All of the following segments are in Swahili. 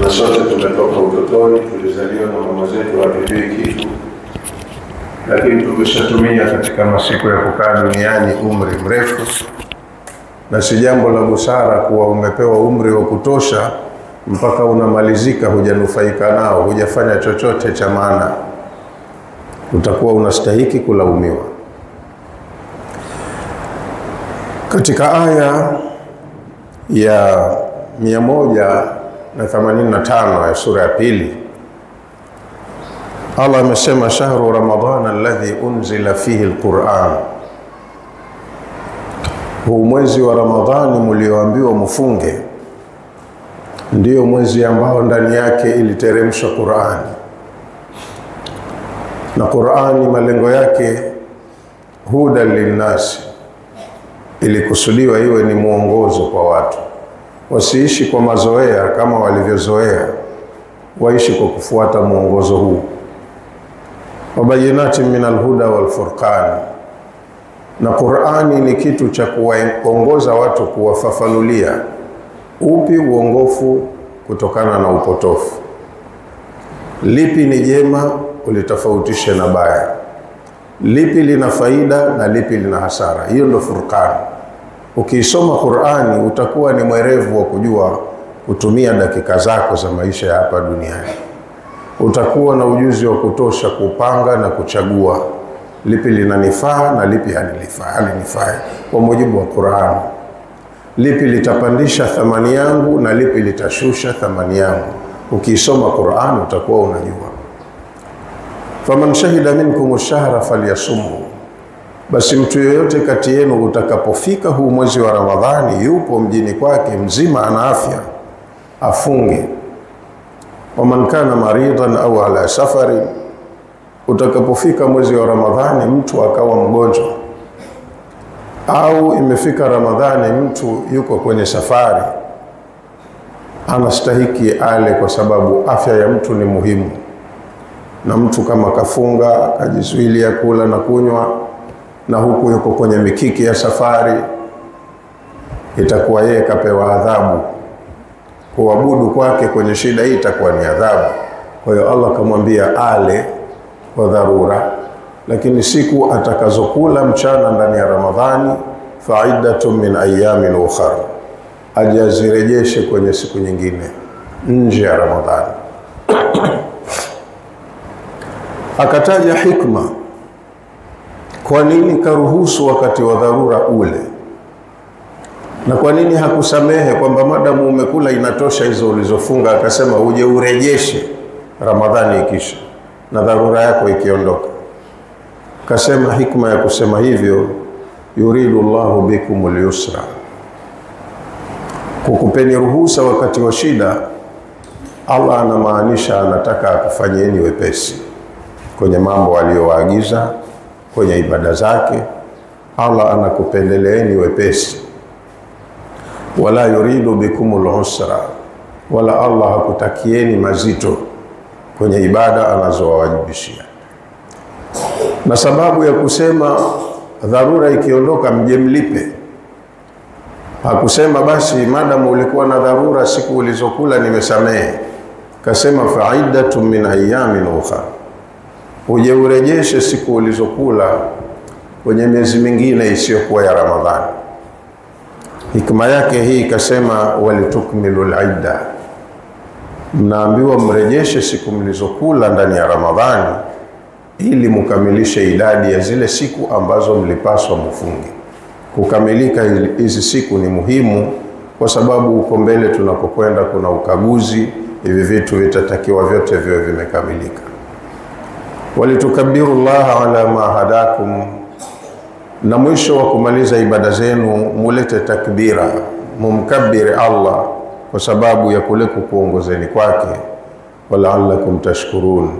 na sote tumetoka utotoni, tulizaliwa na mama zetu hawajui kitu, lakini tumeshatumia katika masiku ya kukaa duniani umri mrefu, na si jambo la busara kuwa umepewa umri wa kutosha mpaka unamalizika hujanufaika nao, hujafanya chochote cha maana. Utakuwa unastahiki kulaumiwa. Katika aya ya 185 ya sura ya pili, Allah amesema shahru ramadhana alladhi unzila fihi alquran, huu mwezi wa Ramadhani mlioambiwa mfunge ndio mwezi ambao ndani yake iliteremshwa Qur'ani. Na Qur'ani malengo yake huda linnasi, ilikusudiwa iwe ni mwongozo kwa watu, wasiishi kwa mazoea kama walivyozoea, waishi kwa kufuata mwongozo huu. Wabayinati minal huda wal furqan, na Qur'ani ni kitu cha kuwaongoza watu, kuwafafanulia upi uongofu kutokana na upotofu, lipi ni jema ulitofautishe na baya, lipi lina faida na lipi lina hasara. Hiyo ndio Furqan. Ukiisoma Qur'ani utakuwa ni mwerevu wa kujua kutumia dakika zako za maisha ya hapa duniani. Utakuwa na ujuzi wa kutosha kupanga na kuchagua lipi linanifaa na lipi halinifai kwa mujibu wa Qur'ani. Lipi litapandisha thamani yangu na lipi litashusha thamani yangu. Ukiisoma Qur'ani utakuwa unajua. Faman shahida minkum ash-shahra falyasumhu, basi mtu yoyote kati yenu utakapofika huu mwezi wa Ramadhani, yupo mjini kwake mzima ana afya, afunge. Waman kana maridan au ala safari, utakapofika mwezi wa Ramadhani mtu akawa mgonjwa au imefika Ramadhani mtu yuko kwenye safari, anastahiki ale, kwa sababu afya ya mtu ni muhimu. Na mtu kama kafunga, kajizuilia kula na kunywa, na huku yuko kwenye mikiki ya safari, itakuwa yeye kapewa adhabu. Kuabudu kwake kwenye shida hii itakuwa ni adhabu. Kwa hiyo Allah kamwambia ale kwa dharura, lakini siku atakazokula mchana ndani ya Ramadhani, fa'iddatun min ayamin ukhra, ajazirejeshe kwenye siku nyingine nje ya Ramadhani. Akataja hikma, kwa nini karuhusu wakati wa dharura ule, na kwa nini hakusamehe kwamba madamu umekula inatosha hizo ulizofunga, akasema uje urejeshe Ramadhani ikisha na dharura yako ikiondoka. Kasema hikma ya kusema hivyo, yuridu Allahu bikumul yusra, kukupeni ruhusa wakati wa shida. Allah anamaanisha anataka akufanyeni wepesi kwenye mambo aliyowaagiza, kwenye ibada zake. Allah anakupendeleeni wepesi. Wala yuridu bikumul usra, wala Allah hakutakieni mazito kwenye ibada anazowajibishia. Na sababu ya kusema dharura ikiondoka mje mlipe, hakusema basi madamu ulikuwa na dharura siku ulizokula nimesamehe. Kasema fa'iddatun min ayamin ukhra, uje urejeshe siku ulizokula kwenye miezi mingine isiyokuwa ya Ramadhani. Hikma yake hii kasema walitukmilul idda, mnaambiwa mrejeshe siku mlizokula ndani ya Ramadhani ili mukamilishe idadi ya zile siku ambazo mlipaswa mfunge. Kukamilika hizi siku ni muhimu, kwa sababu uko mbele tunapokwenda kuna ukaguzi, hivi vitu vitatakiwa vyote viwe vimekamilika. Walitukabbiru Allah ala ma hadakum, na mwisho wa kumaliza ibada zenu mulete takbira, mumkabbiri Allah kwa sababu ya kule kukuongozeni kwake. Wala'allakum tashkurun,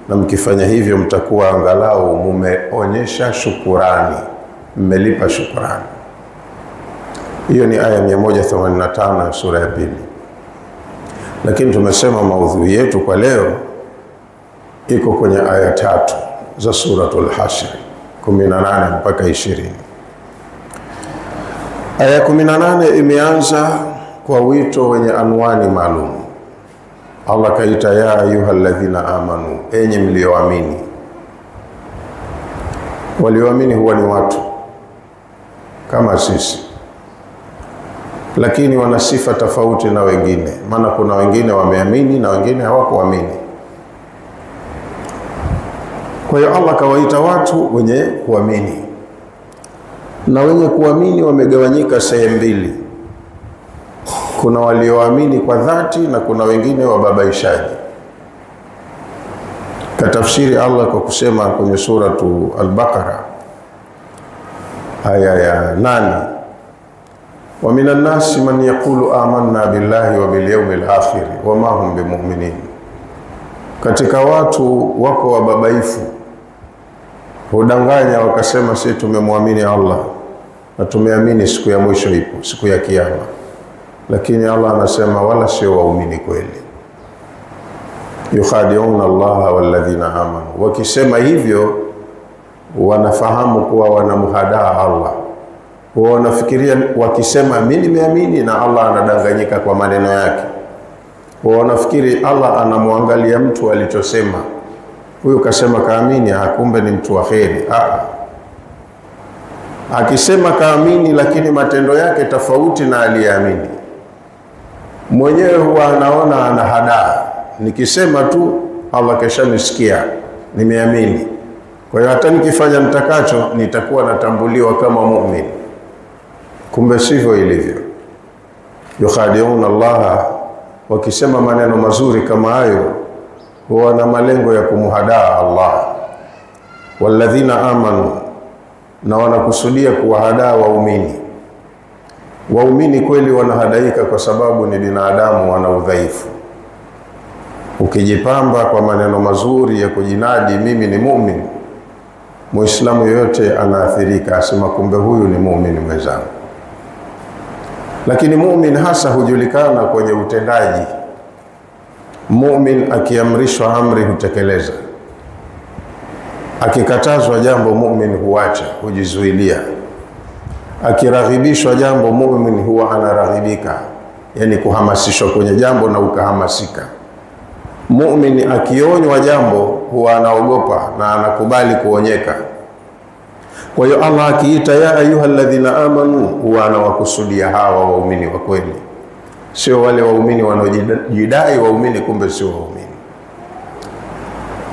na mkifanya hivyo mtakuwa angalau mumeonyesha shukurani, mmelipa shukurani. Hiyo ni aya 185 ya sura ya pili. Lakini tumesema maudhui yetu kwa leo iko kwenye aya 3 za suratul Hashr, 18 mpaka 20. Aya 18 imeanza kwa wito wenye anwani maalum. Allah kaita ya ayyuhalladhina amanu, enyi mlioamini. Walioamini huwa ni watu kama sisi, lakini wana sifa tofauti na wengine. Maana kuna wengine wameamini na wengine hawakuamini. Kwa hiyo Allah kawaita watu wenye kuamini, na wenye kuamini wamegawanyika sehemu mbili. Kuna walioamini kwa dhati na kuna wengine wababaishaji. Katafsiri Allah kwa kusema kwenye suratu Al-Baqara aya ya 8, wa minan nasi man yaqulu amanna billahi wa bil yawmil akhir wa ma hum bimu'minin. Katika watu wako wababaifu, hudanganya wakasema sisi tumemwamini Allah na tumeamini siku ya mwisho ipo, siku ya kiyama. Lakini Allah anasema wala sio waumini kweli. Yukhadi'una Allah walladhina amanu. Wakisema hivyo wanafahamu kuwa wanamhadaa Allah. Wanafikiria wakisema mimi nimeamini na Allah anadanganyika kwa maneno yake. Wanafikiri Allah anamwangalia mtu alichosema. Huyu kasema kaamini, kumbe ni mtu wa kheri. Akisema kaamini lakini matendo yake tofauti na aliyeamini, mwenyewe huwa anaona anahadaa. Nikisema tu Allah keshanisikia, nimeamini, kwa hiyo hata nikifanya nitakacho nitakuwa natambuliwa kama muumini. Kumbe sivyo ilivyo. Yukhadi'una Allah, wakisema maneno mazuri kama hayo huwa na malengo ya kumhadaa Allah. Walladhina amanu, na wanakusudia kuwahadaa waumini. Waumini kweli wanahadaika kwa sababu ni binadamu, wana udhaifu. Ukijipamba kwa maneno mazuri ya kujinadi mimi ni muumini, Muislamu yoyote anaathirika, asema kumbe huyu ni muumini mwenzangu. Lakini muumini hasa hujulikana kwenye utendaji. Muumini akiamrishwa amri hutekeleza. Akikatazwa jambo muumini huacha, hujizuilia. Akiraghibishwa jambo muumini huwa anaraghibika, yani kuhamasishwa kwenye jambo na ukahamasika. Muumini akionywa jambo huwa anaogopa na anakubali kuonyeka. Kwa hiyo Allah akiita ya ayyuhalladhina amanu, huwa anawakusudia hawa waumini wa kweli, sio wale waumini wanaojidai waumini kumbe sio waumini.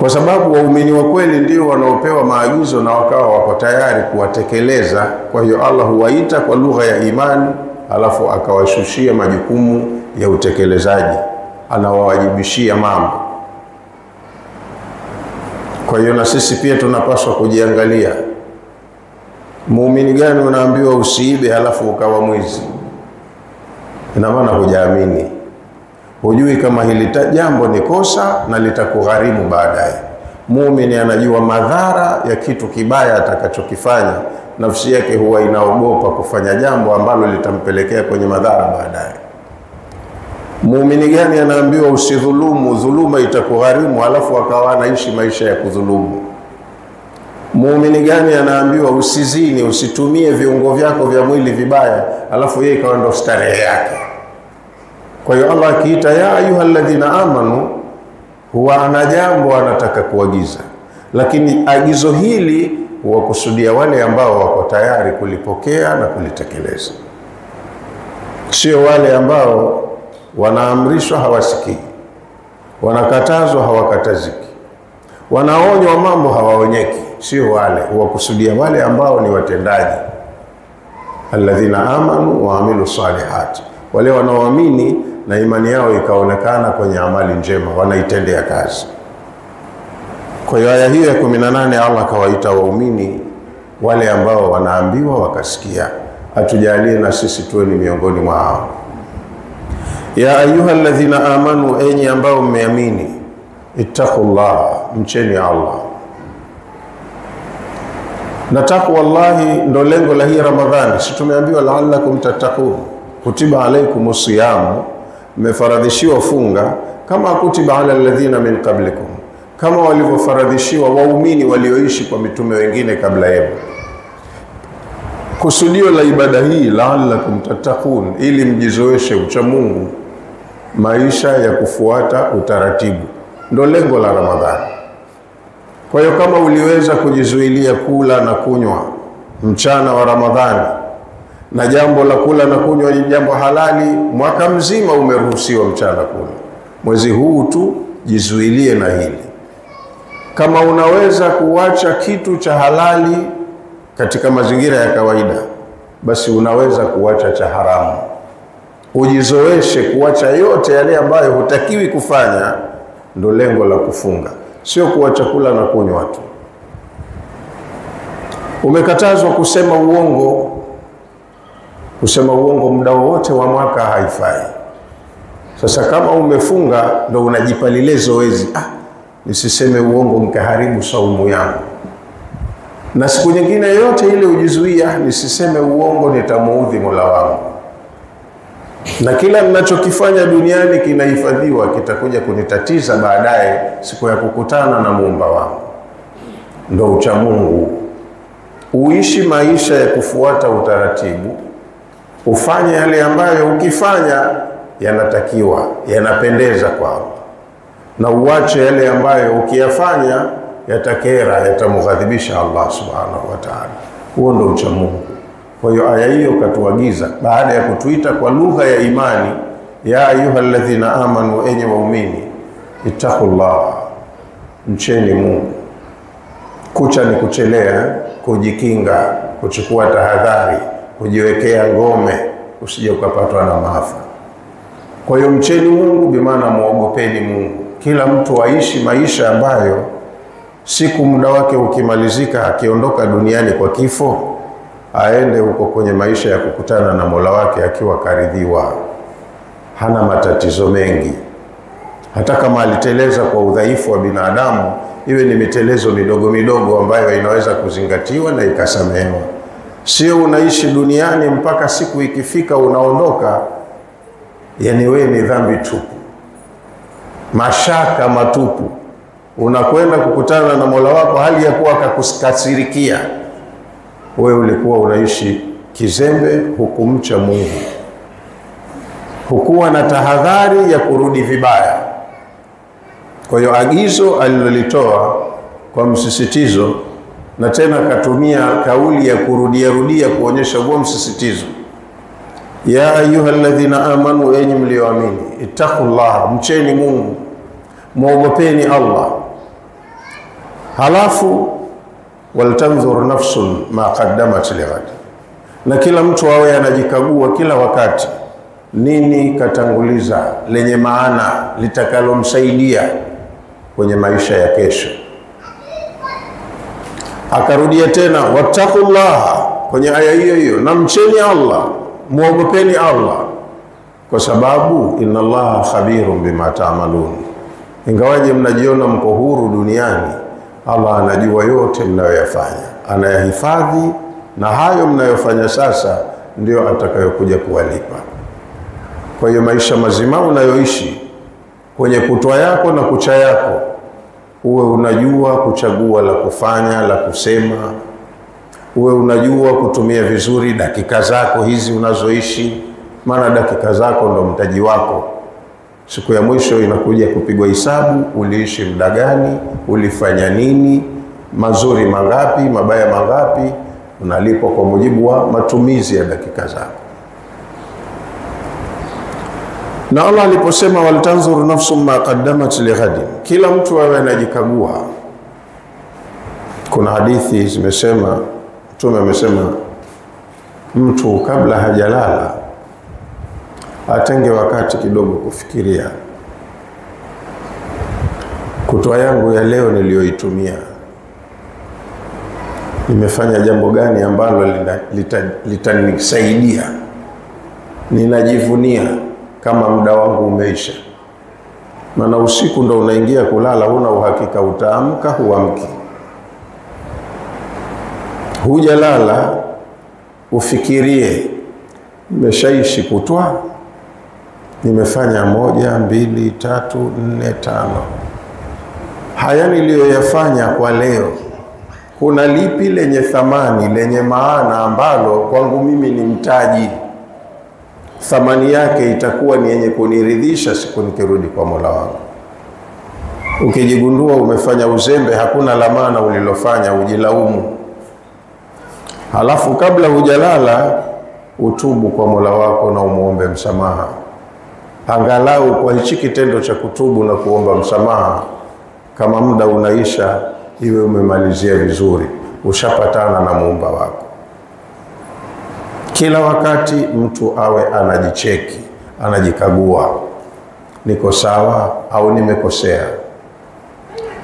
Kwa sababu waumini wa kweli ndio wanaopewa maagizo na wakawa wako tayari kuwatekeleza. Kwa hiyo Allah huwaita kwa lugha ya imani, alafu akawashushia majukumu ya utekelezaji, anawawajibishia mambo. Kwa hiyo na sisi pia tunapaswa kujiangalia. Muumini gani unaambiwa usiibe halafu ukawa mwizi? Ina maana hujaamini. Hujui kama hili jambo ni kosa na litakugharimu baadaye. Muumini anajua madhara ya kitu kibaya atakachokifanya. Nafsi yake huwa inaogopa kufanya jambo ambalo litampelekea kwenye madhara baadaye. Muumini gani anaambiwa usidhulumu, dhuluma itakugharimu, alafu akawa anaishi maisha ya kudhulumu? Muumini gani anaambiwa usizini, usitumie viungo vyako vya mwili vibaya, alafu yeye ikawa ndo starehe yake? Kwa hiyo Allah akiita ya ayyuhalladhina amanu, huwa ana jambo anataka kuagiza, lakini agizo hili huwakusudia wale ambao wako tayari kulipokea na kulitekeleza, sio wale ambao wanaamrishwa hawasikii, wanakatazwa hawakataziki, wanaonywa mambo hawaonyeki. Sio wale, huwakusudia wale ambao ni watendaji. Alladhina amanu wa amilu salihati, wale wanaoamini na imani yao ikaonekana kwenye amali njema, wanaitendea kazi. Kwa hiyo aya hiyo ya 18 Allah kawaita waumini wale ambao wanaambiwa wakasikia. Atujalie na sisi tuwe ni miongoni mwa hao. Ya ayyuhalladhina amanu, enyi ambao mmeamini, ittaqullah, mcheni Allah. Na takwa Allahi ndo lengo la hii Ramadhani. Si tumeambiwa la'allakum tattaqun, kutiba alaykumus siyam, mmefaradhishiwa funga kama kutiba ala alladhina min qablikum, kama walivyofaradhishiwa waumini walioishi kwa mitume wengine kabla yenu. Kusudio la ibada hii la'allakum tattaqun, ili mjizoeshe ucha Mungu. maisha ya kufuata utaratibu. Ndo lengo la Ramadhani. Kwa hiyo kama uliweza kujizuilia kula na kunywa mchana wa Ramadhani, na jambo la kula na kunywa ni jambo halali, mwaka mzima umeruhusiwa mchana kula. Mwezi huu tu jizuilie na hili. Kama unaweza kuacha kitu cha halali katika mazingira ya kawaida, basi unaweza kuacha cha haramu. Ujizoeshe kuacha yote yale ambayo hutakiwi kufanya. Ndo lengo la kufunga, sio kuacha kula na kunywa tu. Umekatazwa kusema uongo. Kusema uongo muda wote wa mwaka haifai. Sasa kama umefunga, ndo unajipa lile zoezi, nisiseme uongo nikaharibu saumu yangu. Na siku nyingine yote ile ujizuia, nisiseme uongo nitamuudhi Mola wangu. Na kila ninachokifanya duniani kinahifadhiwa, kitakuja kunitatiza baadaye siku ya kukutana na Muumba wangu. Ndo ucha Mungu. Uishi maisha ya kufuata utaratibu. Ufanye yale ambayo ukifanya yanatakiwa, yanapendeza kwao. Na uache yale ambayo ukiyafanya yatakera, yatamghadhibisha Allah subhanahu wa ta'ala. Huo ndo ucha Mungu. Kwa hiyo aya hiyo katuagiza baada ya kutuita kwa lugha ya imani, ya ayyuhalladhina amanu, enyi waumini, ittaqullah, mcheni Mungu. Kucha ni kuchelea, kujikinga, kuchukua tahadhari, kujiwekea ngome, usije ukapatwa na maafa. Kwa hiyo mcheni Mungu bimaana muogopeni Mungu. Kila mtu aishi maisha ambayo siku muda wake ukimalizika, akiondoka duniani kwa kifo, aende huko kwenye maisha ya kukutana na Mola wake akiwa karidhiwa, hana matatizo mengi. Hata kama aliteleza kwa udhaifu wa binadamu, iwe ni mitelezo midogo midogo ambayo inaweza kuzingatiwa na ikasamehewa. Sio unaishi duniani mpaka siku ikifika unaondoka, yani wewe ni dhambi tupu, mashaka matupu. Unakwenda kukutana na Mola wako hali ya kuwa akakukasirikia. Wewe ulikuwa unaishi kizembe, hukumcha Mungu, hukuwa na tahadhari ya kurudi vibaya. Kwa hiyo agizo alilolitoa kwa msisitizo, na tena katumia kauli ya rudia kuonyesha huo msisitizo. Ya ayyuhalladhina amanu, enyi mlioamini, ittaqullah, mcheni Mungu, muogopeni Allah. Halafu waltanzur nafsun ma qaddamat lighad, na kila mtu awe anajikagua kila wakati, nini katanguliza lenye maana litakalomsaidia kwenye maisha ya kesho. Akarudia tena wattaqullah kwenye aya hiyo hiyo, na mcheni Allah, muogopeni Allah, kwa sababu inna Allaha khabirun bima ta'malun. Ingawaje mnajiona mko huru duniani, Allah anajua yote mnayoyafanya, anayahifadhi, na hayo mnayofanya sasa ndio atakayokuja kuwalipa. Kwa hiyo maisha mazima unayoishi kwenye kutwa yako na kucha yako, uwe unajua kuchagua la kufanya, la kusema, uwe unajua kutumia vizuri dakika zako hizi unazoishi, maana dakika zako ndo mtaji wako. Siku ya mwisho inakuja kupigwa hisabu, uliishi muda gani, ulifanya nini, mazuri mangapi, mabaya mangapi, unalipwa kwa mujibu wa matumizi ya dakika zako. Na Allah aliposema waltanzur nafsum ma qaddamat lighadin, kila mtu awe anajikagua. Kuna hadithi zimesema, Mtume amesema mtu kabla hajalala atenge wakati kidogo kufikiria, kutwa yangu ya leo niliyoitumia, nimefanya jambo gani ambalo litanisaidia, ninajivunia kama muda wangu umeisha. Maana usiku ndo unaingia kulala, huna uhakika utaamka huamki. Hujalala ufikirie, nimeshaishi kutwa, nimefanya 1, 2, 3, 4, 5. Haya niliyoyafanya kwa leo, kuna lipi lenye thamani, lenye maana ambalo kwangu mimi ni mtaji? thamani yake itakuwa ni yenye kuniridhisha siku nikirudi kwa Mola wangu. Ukijigundua umefanya uzembe, hakuna lamana ulilofanya, ujilaumu. Halafu kabla hujalala utubu kwa Mola wako na umuombe msamaha. Angalau kwa hichi kitendo cha kutubu na kuomba msamaha, kama muda unaisha, iwe umemalizia vizuri, ushapatana na muumba wako. Kila wakati mtu awe anajicheki, anajikagua, niko sawa au nimekosea?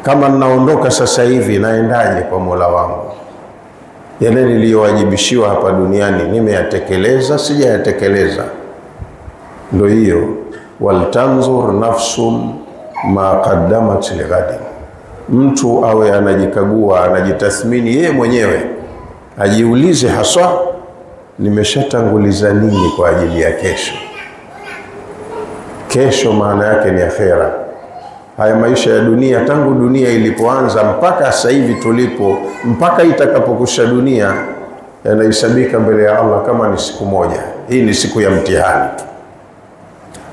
Kama ninaondoka sasa hivi, naendaje kwa Mola wangu? Yale niliyowajibishiwa hapa duniani nimeyatekeleza, sijayatekeleza? Ndio hiyo, waltanzur nafsun ma qaddamat lighadin. Mtu awe anajikagua, anajitathmini yeye mwenyewe, ajiulize haswa, nimeshatanguliza nini kwa ajili ya kesho? Kesho maana yake ni akhera. Haya maisha ya dunia, tangu dunia ilipoanza mpaka sasa hivi tulipo, mpaka itakapokusha dunia, yanahesabika mbele ya Allah kama ni siku moja. Hii ni siku ya mtihani tu.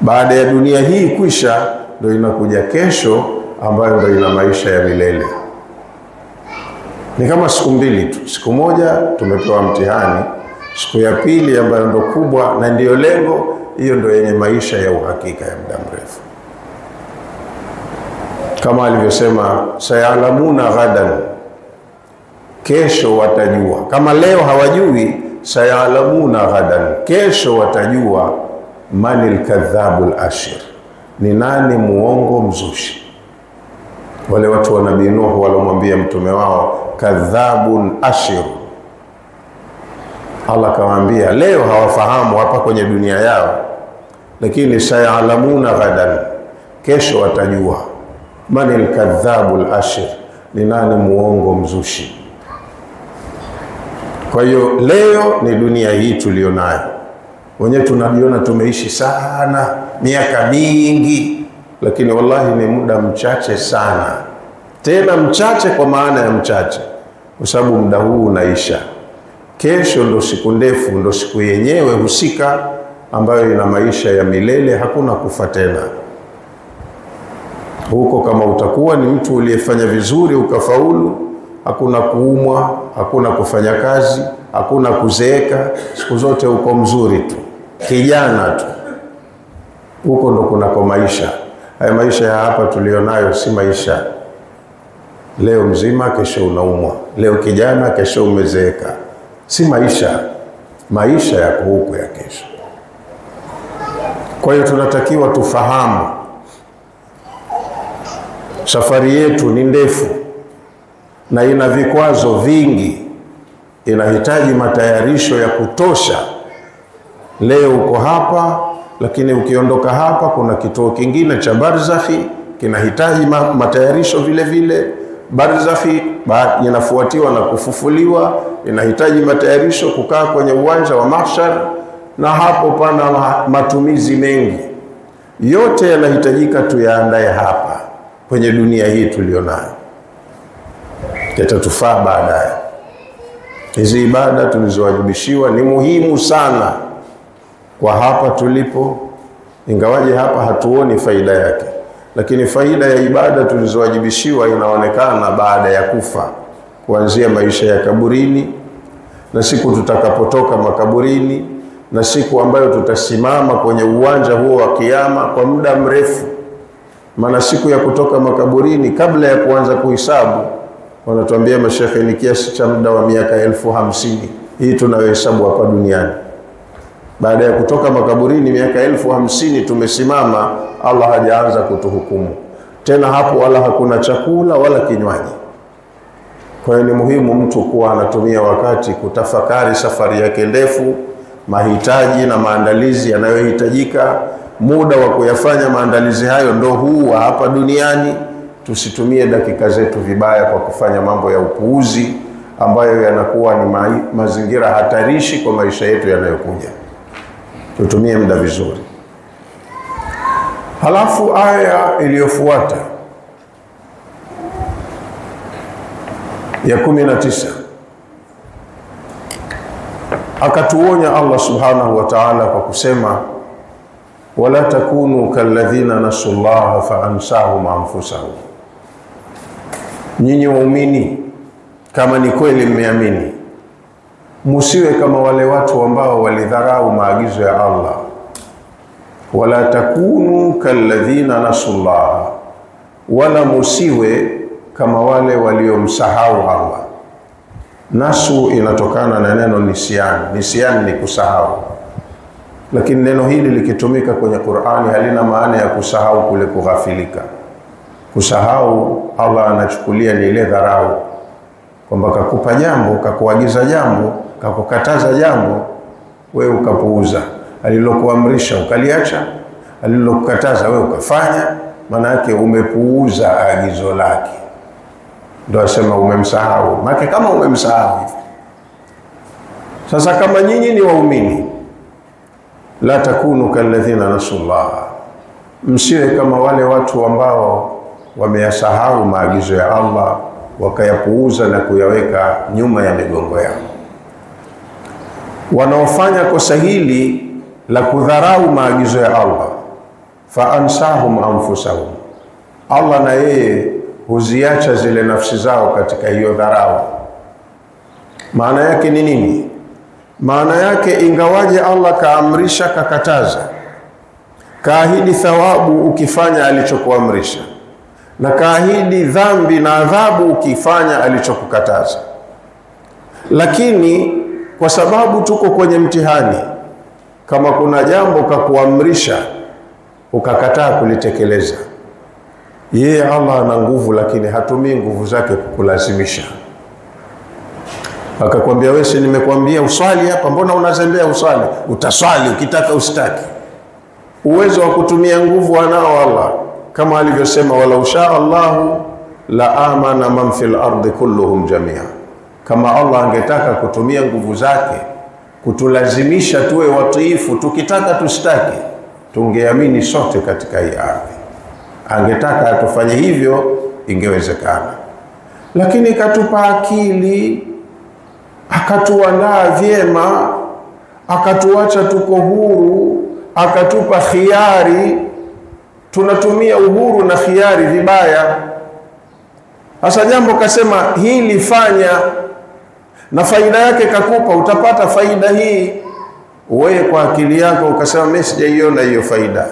Baada ya dunia hii kuisha, ndio inakuja kesho ambayo ndio ina maisha ya milele. Ni kama siku mbili tu. Siku moja tumepewa mtihani, siku ya pili ambayo ndio kubwa na ndio lengo, hiyo ndio yenye maisha ya uhakika ya muda mrefu. Kama alivyosema, sayalamuna ghadan, kesho watajua. Kama leo hawajui, sayalamuna ghadan, kesho watajua manil kadhabul ashir, ni nani muongo mzushi. Wale watu wa Nabii Nuh walomwambia mtume wao kadhabun ashir, Allah kawaambia leo hawafahamu hapa kwenye dunia yao, lakini sayalamuna ghadan, kesho watajua manil kadhabul ashir, ni nani muongo mzushi. Kwa hiyo leo ni dunia hii tulionayo. Wenyewe tunajiona tumeishi sana, miaka mingi, lakini wallahi ni muda mchache sana. Tena mchache kwa maana ya mchache, kwa sababu muda huu unaisha. Kesho ndo siku ndefu, ndo siku yenyewe husika ambayo ina maisha ya milele, hakuna kufa tena. Huko kama utakuwa ni mtu uliyefanya vizuri ukafaulu, hakuna kuumwa, hakuna kufanya kazi, hakuna kuzeeka, siku zote uko mzuri tu, kijana tu. Huko ndo kunako maisha. Haya maisha ya hapa tulionayo si maisha. Leo mzima, kesho unaumwa. Leo kijana, kesho umezeeka. Si maisha. Maisha yako huko ya kesho. Kwa hiyo tunatakiwa tufahamu safari yetu ni ndefu na ina vikwazo vingi, inahitaji matayarisho ya kutosha. Leo uko hapa, lakini ukiondoka hapa kuna kituo kingine cha barzakhi, kinahitaji matayarisho vile vile. Barzakhi inafuatiwa na kufufuliwa, inahitaji matayarisho, kukaa kwenye uwanja wa mahshar, na hapo pana matumizi mengi. Yote yanahitajika tuyaandae hapa kwenye dunia hii tulionayo, yatatufaa baadaye. Hizi ibada tulizowajibishiwa ni muhimu sana kwa hapa tulipo, ingawaje hapa hatuoni faida yake, lakini faida ya ibada tulizowajibishiwa inaonekana baada ya kufa, kuanzia maisha ya kaburini na siku tutakapotoka makaburini na siku ambayo tutasimama kwenye uwanja huo wa kiyama kwa muda mrefu. Maana siku ya kutoka makaburini, kabla ya kuanza kuhesabu, wanatuambia mashekhe ni kiasi cha muda wa miaka 50,000 hii tunayohesabu hapa duniani. Baada ya kutoka makaburini miaka 50,000 tumesimama, Allah hajaanza kutuhukumu tena hapo, wala hakuna chakula wala kinywaji. Kwa hiyo ni muhimu mtu kuwa anatumia wakati kutafakari safari yake ndefu, mahitaji na maandalizi yanayohitajika. Muda wa kuyafanya maandalizi hayo ndo huu hapa duniani. Tusitumie dakika zetu vibaya kwa kufanya mambo ya upuuzi ambayo yanakuwa ni mazingira hatarishi kwa maisha yetu yanayokuja. Tutumie muda vizuri. Halafu aya iliyofuata ya 19, Akatuonya Allah subhanahu wa ta'ala kwa kusema, wala takunu kalladhina nasullaha faansahum anfusahum. Nyinyi waumini, kama ni kweli mmeamini, musiwe kama wale watu ambao walidharau maagizo ya Allah. Wala takunu kalladhina nasullaha, wala musiwe kama wale waliomsahau Allah. Nasu inatokana na neno nisyan. Nisyan ni kusahau, lakini neno hili likitumika kwenye Qur'ani halina maana ya kusahau kule kughafilika. Kusahau Allah anachukulia ni ile dharau, kwamba kakupa jambo, kakuagiza jambo, kakukataza jambo, wewe ukapuuza. Alilokuamrisha ukaliacha, alilokukataza wewe ukafanya, maana yake umepuuza agizo lake. Ndio asema umemsahau. Maana kama umemsahau hivi. Sasa kama nyinyi ni waumini, la takunu kalladhina nasullaha, msiwe kama wale watu ambao wameyasahau maagizo ya Allah, wakayapuuza na kuyaweka nyuma ya migongo yao. Wanaofanya kosa hili la kudharau maagizo ya Allah, fa ansahum anfusahum, Allah na yeye huziacha zile nafsi zao katika hiyo dharau. Maana yake ni nini? Maana yake ingawaje Allah kaamrisha, kakataza, kaahidi thawabu ukifanya alichokuamrisha, na kaahidi dhambi na adhabu ukifanya alichokukataza, lakini kwa sababu tuko kwenye mtihani, kama kuna jambo kakuamrisha ukakataa kulitekeleza, yeye Allah ana nguvu, lakini hatumii nguvu zake kukulazimisha. Akakwambia wewe, si nimekwambia uswali hapa, mbona unazembea uswali? Utaswali ukitaka usitaki. Uwezo wa kutumia nguvu anao Allah, kama alivyosema, wala usha Allahu la amana man fil ardi kulluhum jamia. Kama Allah angetaka kutumia nguvu zake kutulazimisha tuwe watiifu, tukitaka tusitaki, tungeamini sote katika hii ardhi. Angetaka atufanye hivyo, ingewezekana. Lakini katupa akili, akatuandaa vyema, akatuacha tuko huru, akatupa khiari. Tunatumia uhuru na khiari vibaya. Sasa jambo kasema hili fanya, na faida yake kakupa, utapata faida hii. Wewe kwa akili yako ukasema mimi sijaiona hiyo faida,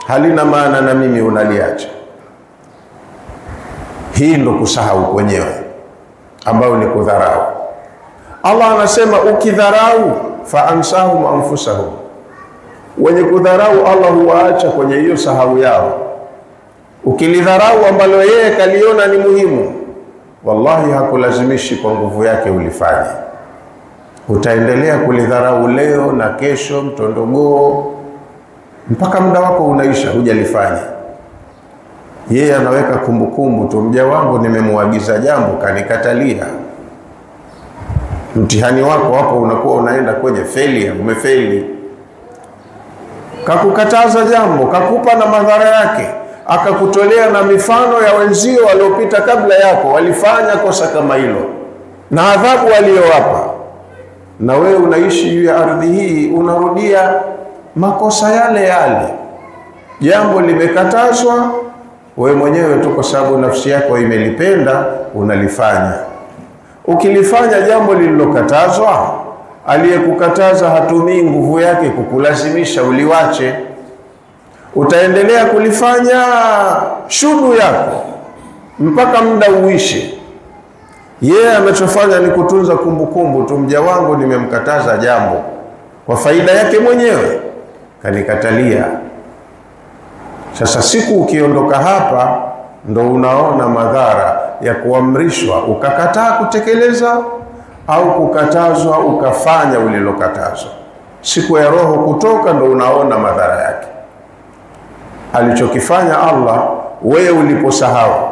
halina maana na mimi unaliacha. Hii ndo kusahau kwenyewe, ambao ni kudharau. Allah anasema ukidharau fa ansahum anfusahum, wenye kudharau Allah huwaacha kwenye hiyo sahau yao. Ukilidharau ambalo yeye kaliona ni muhimu, wallahi hakulazimishi kwa nguvu yake ulifanye. Utaendelea kulidharau leo na kesho mtondogoo mpaka muda wako unaisha, hujalifanya. Yeye anaweka kumbukumbu tu, mja wangu nimemuagiza jambo kanikatalia. Mtihani wako hapo unakuwa unaenda kwenye failure, umefeli. Kakukataza jambo, kakupa na madhara yake, akakutolea na mifano ya wenzio waliopita kabla yako walifanya kosa kama hilo na adhabu waliowapa, na wewe unaishi juu ya ardhi hii unarudia makosa yale yale. Jambo limekatazwa, wewe mwenyewe tu kwa sababu nafsi yako imelipenda unalifanya. Ukilifanya jambo lililokatazwa, aliyekukataza hatumii nguvu yake kukulazimisha uliwache. Utaendelea kulifanya shughuli yako mpaka muda uishe. Yeye anachofanya ni kutunza kumbukumbu tu, mja wangu nimemkataza jambo kwa faida yake mwenyewe, kanikatalia. Sasa siku ukiondoka hapa, ndo unaona madhara ya kuamrishwa ukakataa kutekeleza, au kukatazwa ukafanya ulilokatazwa. Siku ya roho kutoka, ndo unaona madhara yake. Alichokifanya Allah, wewe uliposahau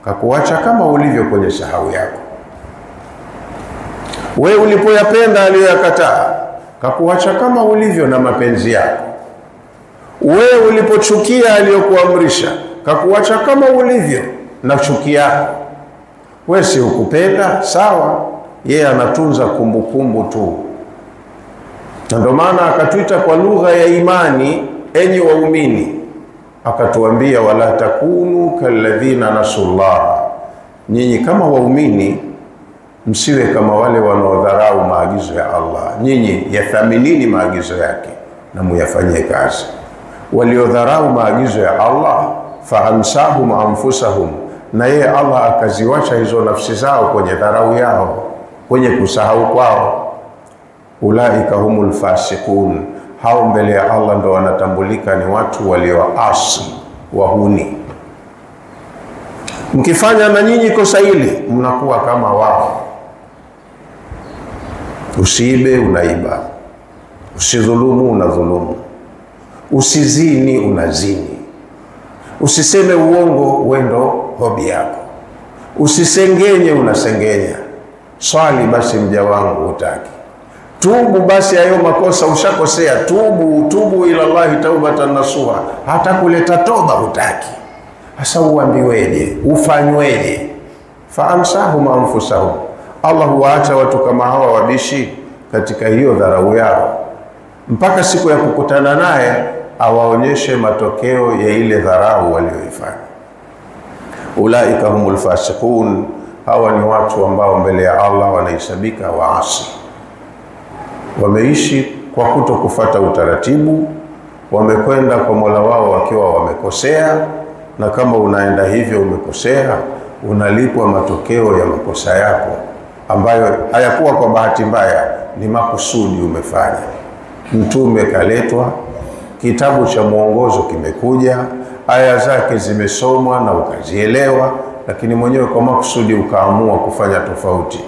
kakuacha kama ulivyo kwenye sahau yako. Wewe ulipoyapenda aliyoyakataa, kakuacha kama ulivyo na mapenzi yako. Wewe ulipochukia aliyokuamrisha, kakuacha kama ulivyo na chuki yako. Wewe si ukupenda, sawa, yeye anatunza kumbukumbu tu. Ndio maana akatuita kwa lugha ya imani, enyi waumini, akatuambia wala takunu kalladhina nasullah, nyinyi kama waumini msiwe kama wale wanaodharau maagizo ya Allah. Nyinyi yathaminini maagizo yake na muyafanyie kazi. Waliodharau maagizo ya Allah faamsahum anfusahum, na yeye Allah akaziwacha hizo nafsi zao kwenye dharau yao, kwenye kusahau kwao. Ulaika humul fasiqun, hao mbele ya Allah ndo wanatambulika ni watu walioasi, wahuni. Mkifanya na nyinyi kosa hili mnakuwa kama wao. Usiibe, unaiba. Usidhulumu, unadhulumu. Usizini, unazini. Usiseme uongo, wendo hobi yako. Usisengenye, unasengenya. Swali basi mja wangu hutaki. Tubu basi hayo makosa ushakosea, tubu ila Allah taubatan nasuha. Hata kuleta toba hutaki. Hasa uambiweje, ufanyweje? Faamsahum anfusahum, Allah huacha watu kama hawa wabishi katika hiyo dharau yao mpaka siku ya kukutana naye awaonyeshe matokeo ya ile dharau walioifanya. Ulaika humul fasiqun, hawa ni watu ambao mbele ya Allah wanahesabika waasi. Wameishi kwa kutokufuata utaratibu, wamekwenda kwa Mola wao wakiwa wamekosea, na kama unaenda hivyo umekosea, unalipwa matokeo ya makosa yako ambayo hayakuwa kwa bahati mbaya, ni makusudi umefanya. Mtume kaletwa, kitabu cha mwongozo kimekuja, aya zake zimesomwa na ukazielewa, lakini mwenyewe kwa makusudi ukaamua kufanya tofauti,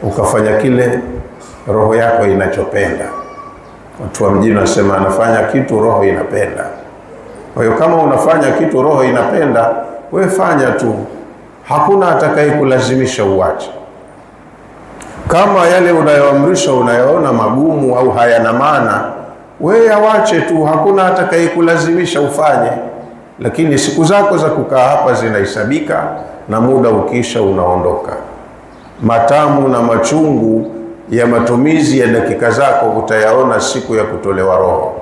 ukafanya kile roho yako inachopenda. Watu wa mjini wasema anafanya kitu roho inapenda. Kwa hiyo kama unafanya kitu roho inapenda, wewe fanya tu, hakuna atakaye kulazimisha uache. Kama yale unayoamrisha unayoona magumu au hayana maana, wewe awache tu, hakuna atakaye kulazimisha ufanye. Lakini siku zako za kukaa hapa zinahesabika, na muda ukisha unaondoka. Matamu na machungu ya matumizi ya dakika zako utayaona siku ya kutolewa roho.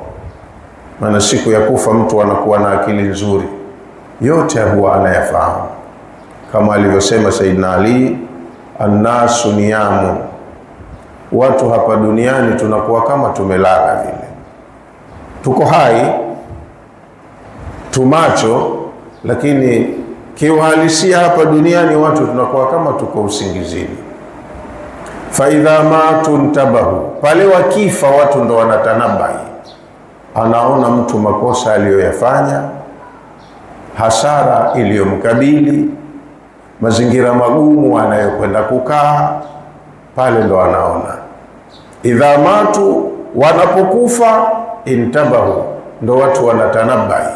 Maana siku ya kufa mtu anakuwa na akili nzuri, yote huwa anayafahamu. Kama alivyosema Saidina Ali, annasu niyamu, watu hapa duniani tunakuwa kama tumelala vile. Tuko hai, tumacho, lakini kiuhalisia hapa duniani watu tunakuwa kama tuko usingizini. Faidha matu ntabahu, pale wakifa watu ndo wanatanabai. Anaona mtu makosa aliyoyafanya, hasara iliyomkabili, mazingira magumu anayokwenda kukaa, pale ndo anaona. Idha matu, wanapokufa, intabahu, ndo watu wanatanabai.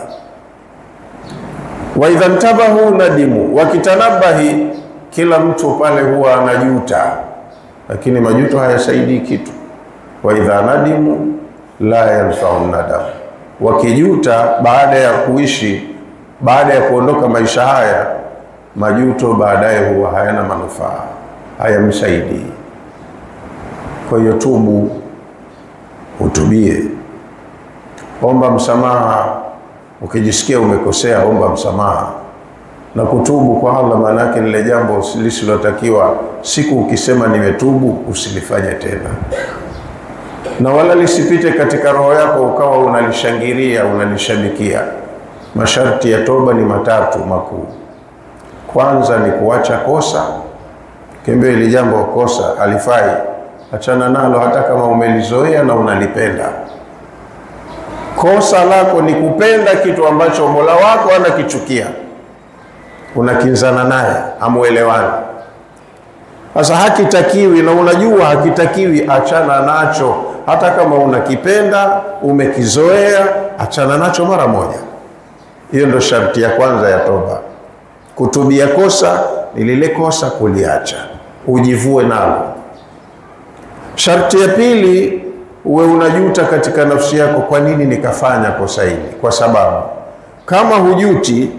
Wa idha ntabahu nadimu, wakitanabahi, kila mtu pale huwa anajuta, lakini majuto hayasaidii kitu. Wa idha nadimu la yanfa'u nadam, wakijuta baada ya kuishi, baada ya kuondoka maisha haya, majuto baadaye huwa hayana manufaa, hayamsaidii. Kwa hiyo tubu, utubie, omba msamaha. Ukijisikia umekosea, omba msamaha. Na kutubu kwa Allah maana yake ni jambo lisilotakiwa. Siku ukisema nimetubu, usilifanye tena, na wala lisipite katika roho yako ukawa unalishangilia, unalishabikia. Masharti ya toba ni matatu makuu. Kwanza ni kuacha kosa. Kembe ile jambo kosa alifai, achana nalo hata kama umelizoea na unalipenda. Kosa lako ni kupenda kitu ambacho Mola wako anakichukia, unakinzana naye, amuelewani. Sasa hakitakiwi na unajua hakitakiwi, achana nacho. Hata kama unakipenda, umekizoea, achana nacho mara moja. Hiyo ndo sharti ya kwanza ya toba. Kutubia kosa ni lile kosa kuliacha, ujivue nalo. Sharti ya pili, uwe unajuta katika nafsi yako, kwa nini nikafanya kosa hili? Kwa sababu kama hujuti,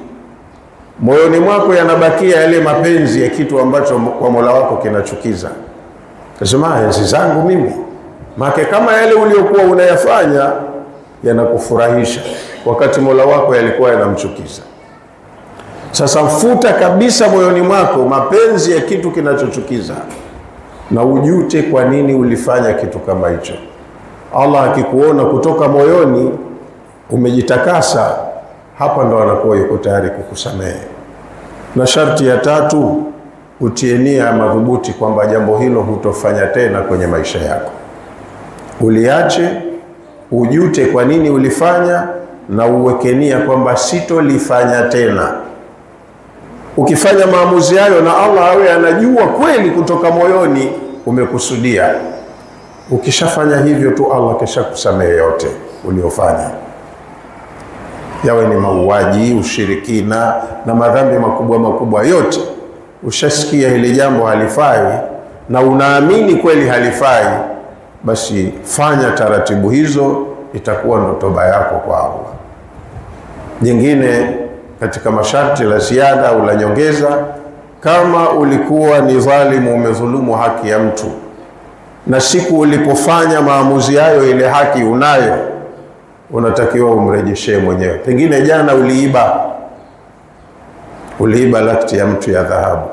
moyoni mwako yanabakia yale mapenzi ya kitu ambacho kwa Mola wako kinachukiza. Kasema enzi zangu mimi, Maana kama yale uliokuwa unayafanya yanakufurahisha, wakati Mola wako yalikuwa yanamchukiza. Sasa futa kabisa moyoni mwako mapenzi ya kitu kinachochukiza, na ujute kwa nini ulifanya kitu kama hicho. Allah akikuona kutoka moyoni umejitakasa, hapa ndo anakuwa yuko tayari kukusamehe. Na sharti ya tatu, utie nia madhubuti kwamba jambo hilo hutofanya tena kwenye maisha yako. Uliache, ujute kwa nini ulifanya, na uweke nia kwamba sitolifanya tena. Ukifanya maamuzi hayo na Allah awe anajua kweli kutoka moyoni umekusudia, ukishafanya hivyo tu Allah kisha kusamehe yote uliofanya. Yawe ni mauaji, ushirikina na madhambi makubwa makubwa yote. Ushasikia hili jambo halifai na unaamini kweli halifai, basi fanya taratibu hizo, itakuwa ndo toba yako kwa Allah. Jingine katika masharti la ziada au la nyongeza, kama ulikuwa ni dhalimu, umedhulumu haki ya mtu, na siku ulipofanya maamuzi hayo ile haki unayo, unatakiwa umrejeshee mwenyewe. Pengine jana uliiba lakti ya mtu ya dhahabu,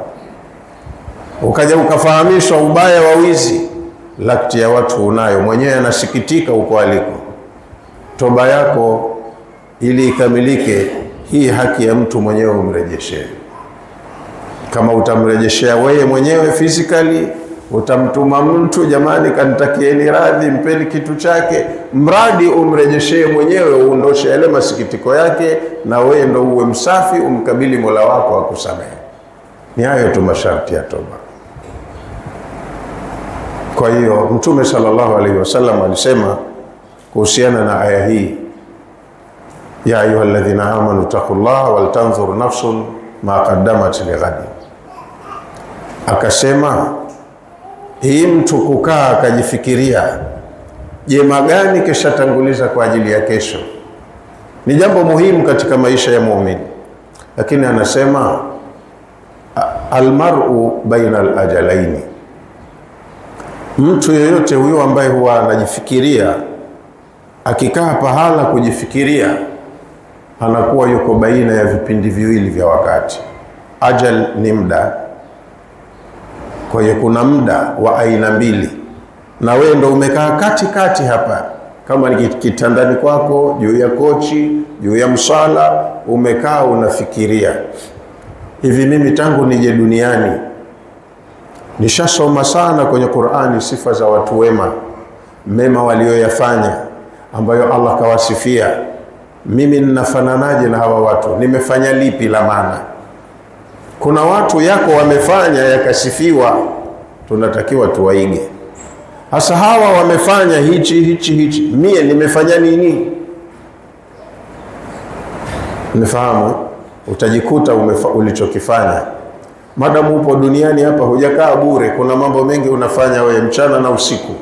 ukaja ukafahamishwa ubaya wa wizi, lakti ya watu unayo, mwenyewe anasikitika uko aliko. Toba yako ili ikamilike, hii haki ya mtu mwenyewe umrejeshee. Kama utamrejeshea wewe mwenyewe physically, utamtuma mtu, jamani kanitakieni radhi, mpeni kitu chake, mradi umrejeshee mwenyewe, uondoshe yale masikitiko yake, na wewe ndo uwe msafi, umkabili Mola wako akusamehe. Ni hayo tu masharti ya toba. Kwa hiyo Mtume sallallahu alaihi wasallam alisema kuhusiana na aya hii, ya ayyuhalladhina amanu taqullaha wal tanzur nafsun ma qaddamat lighadin. Akasema hii mtu kukaa akajifikiria jema gani kesha tanguliza kwa ajili ya kesho, ni jambo muhimu katika maisha ya muumini. Lakini anasema almar'u baina alajalaini, mtu yeyote huyo ambaye huwa anajifikiria, akikaa pahala kujifikiria, anakuwa yuko baina ya vipindi viwili vya wakati. Ajal ni muda, kwa hiyo kuna muda wa aina mbili, na wewe ndo umekaa katikati hapa, kama ni kitandani kwako, juu ya kochi, juu ya msala, umekaa unafikiria, hivi mimi tangu nije duniani nishasoma sana kwenye Qur'ani sifa za watu wema, mema walioyafanya ambayo Allah kawasifia. Mimi ninafananaje na hawa watu? Nimefanya lipi la maana? Kuna watu yako wamefanya yakasifiwa, tunatakiwa tuwaige. Hasa hawa wamefanya hichi, mie nimefanya nini? Umefahamu? Utajikuta ulichokifanya. Madamu upo duniani hapa, hujakaa bure, kuna mambo mengi unafanya wewe mchana na usiku.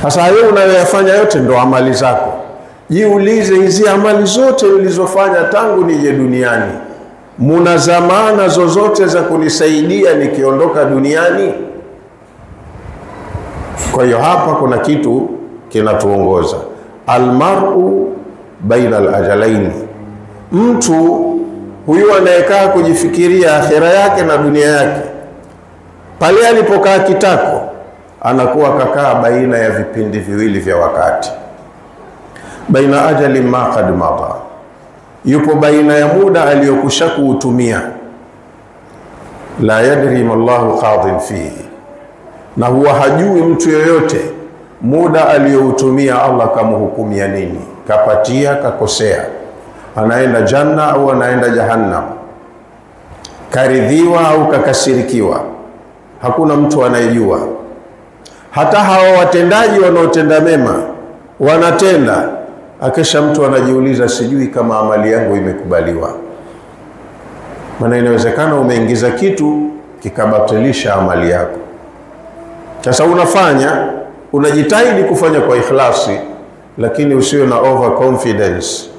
Sasa hayo unayoyafanya yote ndo amali zako. Jiulize, hizi amali zote nilizofanya tangu nije duniani, muna zamana zozote za kunisaidia nikiondoka duniani? Kwa hiyo hapa kuna kitu kinatuongoza, almar'u baina alajalaini. Mtu huyu anayekaa kujifikiria akhira yake na dunia yake, pale alipokaa kitako, anakuwa kakaa baina ya vipindi viwili vya wakati. Baina ajali ma qad mada, yupo baina ya muda aliyokusha kuutumia. La yadri ma Allahu qadin fihi, na huwa hajui mtu yoyote muda aliyoutumia Allah kamhukumia nini, kapatia kakosea, anaenda janna au anaenda jahannam, karidhiwa au kakasirikiwa, hakuna mtu anayejua. Hata hawa watendaji wanaotenda mema wanatenda, akesha mtu anajiuliza, sijui kama amali yangu imekubaliwa. Maana inawezekana umeingiza kitu kikabatilisha amali yako. Sasa unajitahidi kufanya kwa ikhlasi, lakini usiwe na overconfidence,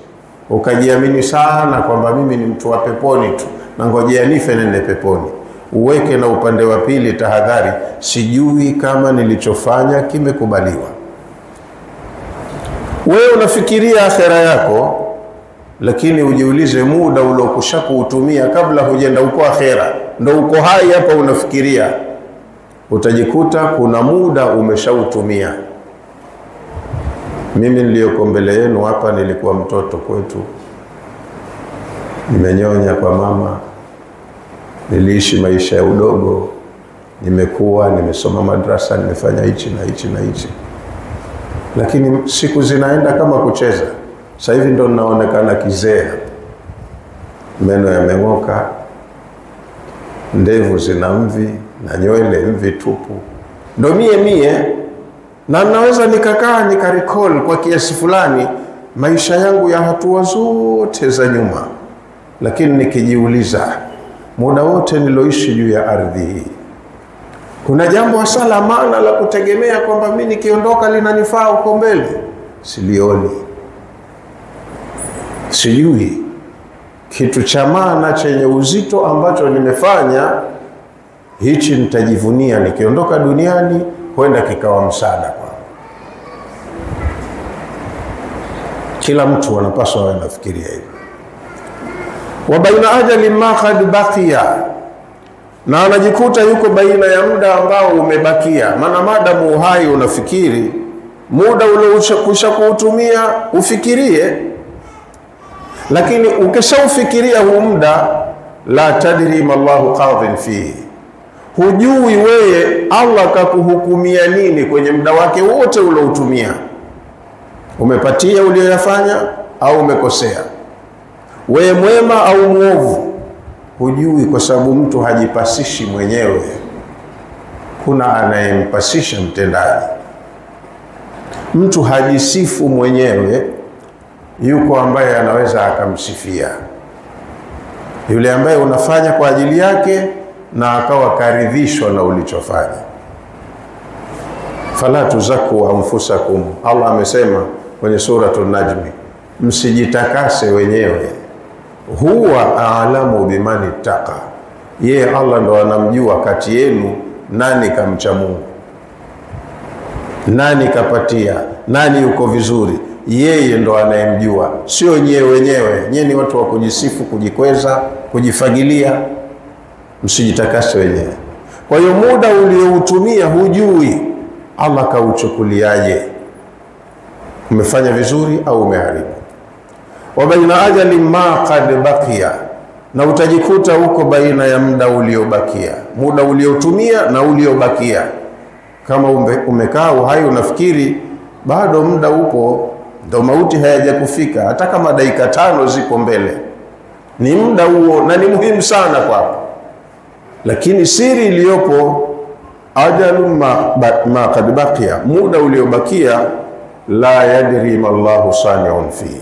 ukajiamini sana kwamba mimi ni mtu wa peponi tu, na ngojea nife nende peponi. uweke na upande wa pili tahadhari, sijui kama nilichofanya kimekubaliwa. Wewe unafikiria akhera yako, lakini ujiulize muda uliokusha kuutumia kabla hujenda uko akhera, ndo uko hai hapa unafikiria, utajikuta kuna muda umeshautumia. Mimi niliyoko mbele yenu hapa nilikuwa mtoto kwetu, nimenyonya kwa mama, niliishi maisha ya udogo, nimekuwa, nimesoma madrasa, nimefanya hichi na hichi na hichi, lakini siku zinaenda kama kucheza. Sasa hivi ndo naonekana kizee, meno yameng'oka, ndevu zina mvi na nywele mvi tupu, ndo mie na naweza nikakaa nikarecall kwa kiasi fulani maisha yangu ya hatua zote za nyuma, lakini nikijiuliza muda wote niloishi juu ya ardhi hii, kuna jambo hasa la maana la kutegemea kwamba mimi nikiondoka linanifaa huko mbele? Silioni. Sijui kitu cha maana chenye uzito ambacho nimefanya, hichi nitajivunia nikiondoka duniani, huenda kikawa msaada kwa. Kila mtu anapaswa awe anafikiria hivyo. Wa baina ajali ma qad baqiya, na anajikuta yuko baina ya muda ambao umebakia. Maana madamu uhai unafikiri, muda ule usha kuutumia ufikirie, lakini ukishaufikiria huu muda, la tadri ma Allahu qadhin fihi, hujui wewe Allah kakuhukumia nini kwenye muda wake wote uloutumia. Umepatia ulioyafanya au umekosea, wewe mwema au muovu, hujui, kwa sababu mtu hajipasishi mwenyewe, kuna anayempasisha mtendaji. Mtu hajisifu mwenyewe, yuko ambaye anaweza akamsifia. Yule ambaye unafanya kwa ajili yake na akawa karidhishwa na ulichofanya. Fala tuzaku anfusakum, Allah amesema kwenye suratul Najmi, msijitakase wenyewe, huwa a'lamu bimani ittaqa, yeye Allah ndo anamjua kati yenu nani kamcha Mungu, nani kapatia, nani yuko vizuri, yeye ndo anayemjua, sio nyewe wenyewe. Nyewe ni watu wa kujisifu, kujikweza, kujifagilia. Msijitakase wenyewe. Kwa hiyo muda ulioutumia hujui Allah kauchukuliaje, umefanya vizuri au umeharibu. Wa baina ajali ma qad baqiya, na utajikuta huko baina ya muda uliobakia, muda uliotumia na uliobakia. Kama umekaa uhai unafikiri bado muda upo, ndo mauti hayajakufika, hata kama dakika 5 ziko mbele, ni muda huo na ni muhimu sana kwako. Lakini siri iliyopo, ajalu ma qad baqiya, muda uliobakia, la yadri ma Allahu sani'un fihi.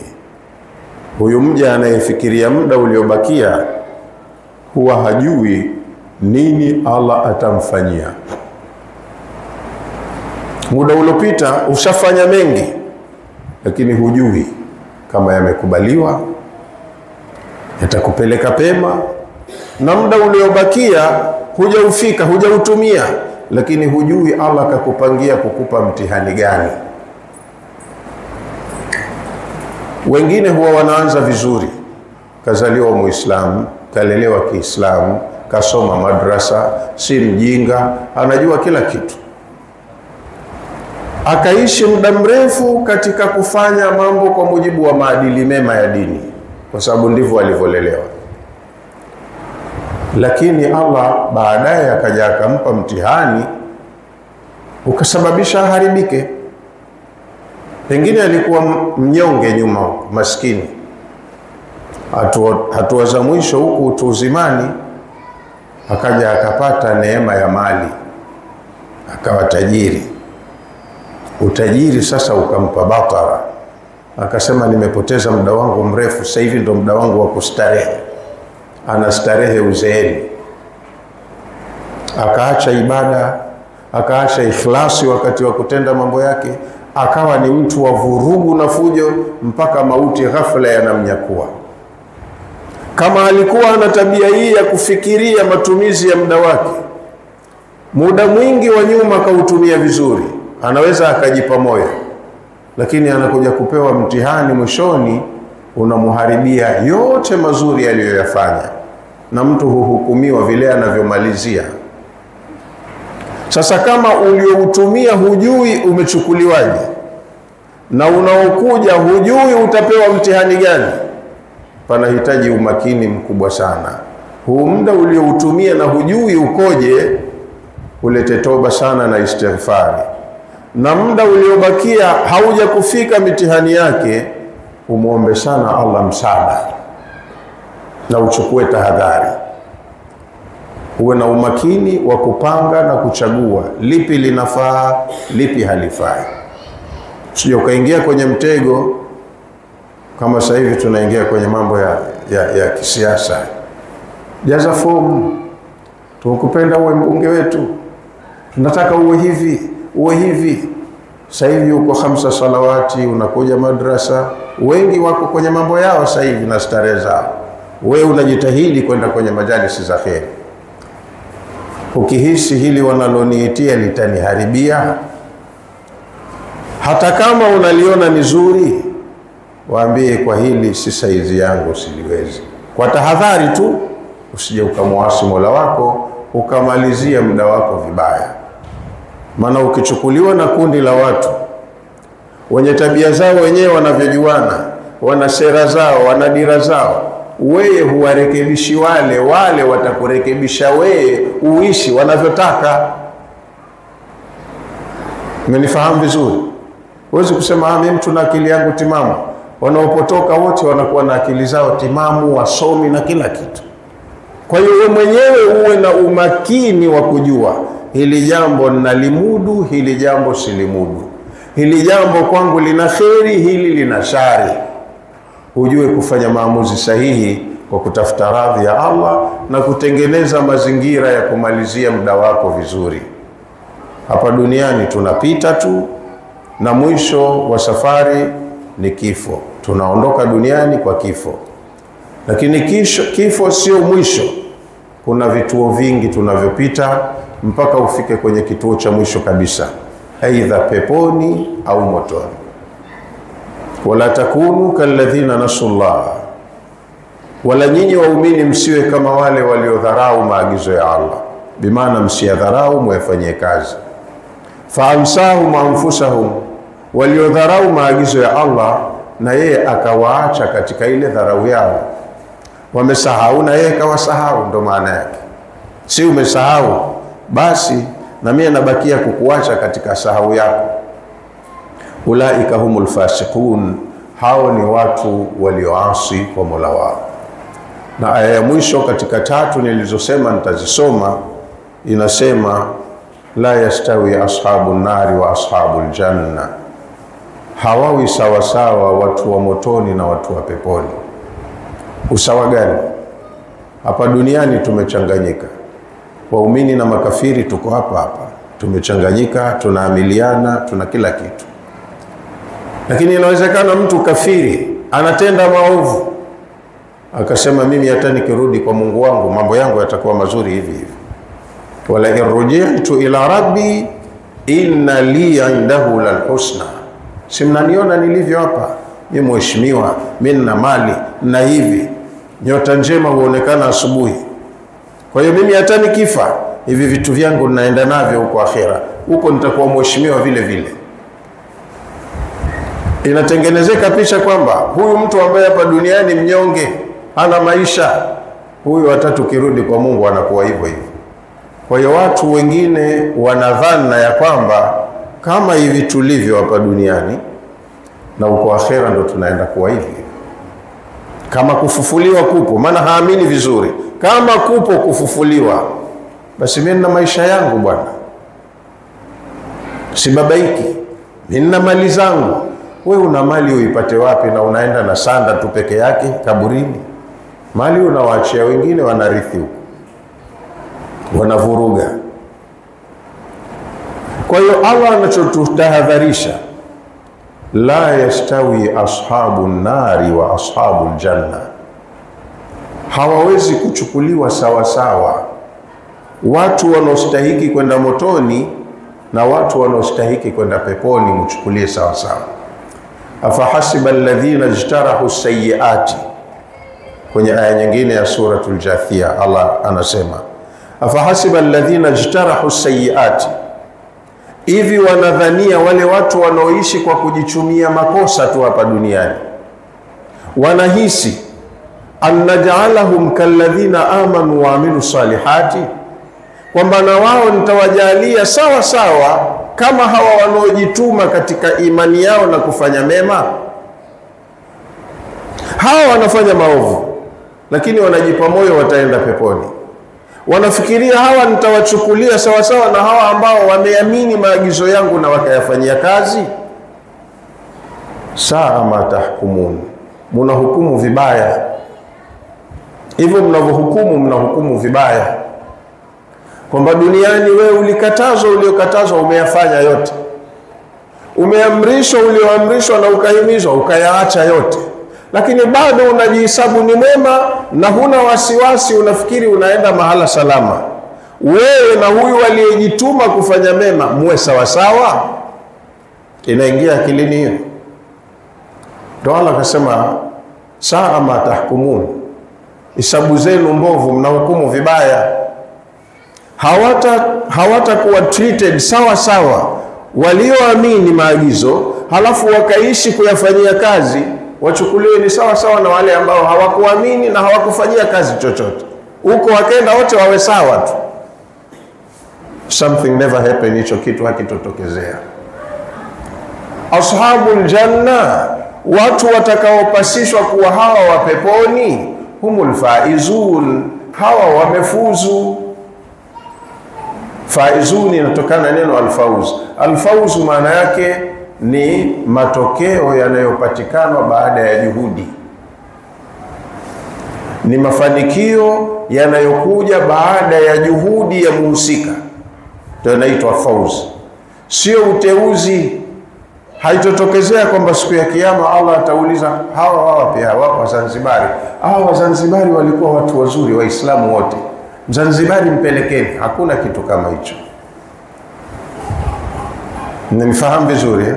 Huyu mja anayefikiria muda uliobakia huwa hajui nini Allah atamfanyia. Muda uliopita ushafanya mengi, lakini hujui kama yamekubaliwa, yatakupeleka pema. Na muda uliobakia hujaufika, hujautumia, lakini hujui Allah kakupangia kukupa mtihani gani. Wengine huwa wanaanza vizuri, kazaliwa Muislamu, kalelewa Kiislamu, kasoma madrasa, si mjinga, anajua kila kitu, akaishi muda mrefu katika kufanya mambo kwa mujibu wa maadili mema ya dini, kwa sababu ndivyo alivyolelewa. Lakini Allah baadaye akaja akampa mtihani ukasababisha aharibike. Pengine alikuwa mnyonge nyuma, maskini, hatua za mwisho huku utu uzimani akaja akapata neema ya mali, akawa tajiri. Utajiri sasa ukampa batara, akasema nimepoteza muda wangu mrefu, sasa hivi ndo muda wangu wa kustarehe. Anastarehe uzeeni, akaacha ibada, akaacha ikhlasi wakati wa kutenda mambo yake, akawa ni mtu wa vurugu na fujo mpaka mauti ghafla yanamnyakua. Kama alikuwa ana tabia hii ya kufikiria matumizi ya muda wake, muda mwingi wa nyuma kautumia vizuri, anaweza akajipa moyo, lakini anakuja kupewa mtihani mwishoni unamuharibia yote mazuri aliyoyafanya, na mtu huhukumiwa vile anavyomalizia. Sasa kama ulioutumia hujui umechukuliwaje, na unaokuja hujui utapewa mtihani gani, panahitaji umakini mkubwa sana. Huu muda ulioutumia na hujui ukoje, ulete toba sana na istighfari. Na muda uliobakia hauja kufika mitihani yake, umuombe sana Allah msaada na uchukue tahadhari. Uwe na umakini wa kupanga na kuchagua lipi linafaa, lipi halifai. Usije ukaingia kwenye mtego kama sasa hivi tunaingia kwenye mambo ya kisiasa. Jaza fomu, tunakupenda uwe mbunge wetu, tunataka uwe hivi, uwe hivi. Sasa hivi uko 5 salawati, unakuja madrasa, wengi wako kwenye mambo yao sasa hivi na starehe zao. Wewe unajitahidi kwenda kwenye majalisi za kheri. Ukihisi hili wanaloniitia litaniharibia, hata kama unaliona ni zuri, waambie kwa hili si saizi yangu, siliwezi. Kwa tahadhari tu, usije ukamwasi Mola wako ukamalizia muda wako vibaya. Maana ukichukuliwa na kundi la watu wenye tabia zao wenyewe wanavyojuana, wana sera zao, wana dira zao, wewe huwarekebishi wale watakurekebisha wewe uishi wanavyotaka. Mmenifahamu vizuri? Huwezi kusema mimi mtu na akili yangu timamu. Wanaopotoka wote wanakuwa na akili zao timamu, wasomi na kila kitu. Kwa hiyo wewe mwenyewe uwe na umakini wa kujua hili jambo nalimudu, hili jambo silimudu, hili jambo kwangu lina kheri, hili lina shari. Ujue kufanya maamuzi sahihi kwa kutafuta radhi ya Allah na kutengeneza mazingira ya kumalizia muda wako vizuri. Hapa duniani tunapita tu, na mwisho wa safari ni kifo. Tunaondoka duniani kwa kifo, lakini kifo sio mwisho. Kuna vituo vingi tunavyopita mpaka ufike kwenye kituo cha mwisho kabisa, aidha peponi au motoni. Wala takunu kalladhina nasullah, wala nyinyi waumini msiwe kama wale waliodharau maagizo ya Allah, bimaana msiyadharau, mwefanyie kazi. Faamsahum anfusahum, waliodharau maagizo ya Allah na yeye akawaacha katika ile dharau yao. Wamesahau na yeye kawasahau, ndo maana yake. Si umesahau basi na mimi nabakia kukuacha katika sahau yako. Ulaika humul fasiqun, hao ni watu walioasi kwa Mola wao. Na aya ya mwisho katika 3 nilizosema nitazisoma inasema la yastawi ashabun nari wa ashabul janna, hawawi sawa sawa watu wa motoni na watu wa peponi. Usawa gani? Hapa duniani tumechanganyika, waumini na makafiri tuko hapa, tumechanganyika, tunaamiliana, tuna kila kitu. Lakini inawezekana mtu kafiri anatenda maovu akasema mimi hata nikirudi kwa Mungu wangu mambo yangu yatakuwa mazuri hivi hivi. Wala irji'tu ila rabbi inna li 'indahu lal husna, si mnaniona nilivyo hapa, mimi mheshimiwa, mimi na mali na hivi, nyota njema huonekana asubuhi. Kwa hiyo mimi hata nikifa hivi vitu vyangu ninaenda navyo huko akhera, huko nitakuwa mheshimiwa vile vile. Inatengenezeka picha kwamba huyu mtu ambaye hapa duniani mnyonge, hana maisha, huyu hata tukirudi kwa Mungu anakuwa hivyo hivyo. Kwa hiyo watu wengine wanadhana ya kwamba kama hivi tulivyo hapa duniani na huko akhera ndo tunaenda kuwa hivi. Kama kufufuliwa kupo, maana haamini vizuri, kama kupo kufufuliwa, basi mimi na maisha yangu bwana, sibabaiki, mimi na mali zangu. Wewe una mali uipate wapi na unaenda na sanda tu peke yake kaburini? Mali unawaachia wengine wanarithi huko, wanavuruga. Kwa hiyo Allah anachotutahadharisha, la yastawi ashabun nari wa ashabul janna, hawawezi kuchukuliwa sawa sawa. Watu wanaostahiki kwenda motoni na watu wanaostahiki kwenda peponi mchukulie sawa sawa. Afahasiba alladhina ijtarahu sayyiati, kwenye aya nyingine ya suratul Jathia Allah anasema afahasiba alladhina ijtarahu sayyiati, hivi wanadhania wale watu wanaoishi kwa kujichumia makosa tu hapa duniani, wanahisi annaj'alahum kalladhina amanu wa amilu salihati, kwamba na wao nitawajalia sawa sawa kama hawa wanaojituma katika imani yao na kufanya mema. Hawa wanafanya maovu lakini wanajipa moyo wataenda peponi. Wanafikiria hawa nitawachukulia sawa sawa na hawa ambao wameamini maagizo yangu na wakayafanyia kazi. Saa ma tahkumun, mnahukumu vibaya. Hivyo mnahukumu vibaya, kwamba duniani wewe uliokatazwa umeyafanya yote, umeamrishwa ulioamrishwa na ukahimizwa ukayaacha yote, lakini bado unajihesabu ni mwema na huna wasiwasi, unafikiri unaenda mahala salama. Wewe na huyu aliyejituma kufanya mema muwe sawa sawa? Inaingia akilini hiyo? Ndio Allah akasema saa ma tahkumun, hisabu zenu mbovu, mnahukumu vibaya. Hawatakuwa treated sawa sawa walioamini maagizo halafu wakaishi kuyafanyia kazi, wachukuliwe ni sawa sawa na wale ambao hawakuamini na hawakufanyia kazi chochote. Huko wakaenda wote wawe sawa tu. Something never happened, hicho kitu hakitotokezea. Ashabul janna, watu watakaopasishwa kuwa hawa wa peponi, humul faizun, hawa wamefuzu. Faizun inatokana na neno alfauz. Alfauz maana yake ni matokeo yanayopatikana baada ya juhudi, ni mafanikio yanayokuja baada ya juhudi ya muhusika, ndio inaitwa fauz. Sio uteuzi. Haitotokezea kwamba siku ya kiyama Allah atauliza hawa pia wapo Wazanzibari, Wazanzibari walikuwa watu wazuri, Waislamu wote, Mzanzibari mpelekeni. Hakuna kitu kama hicho. Mnifahamu vizuri eh?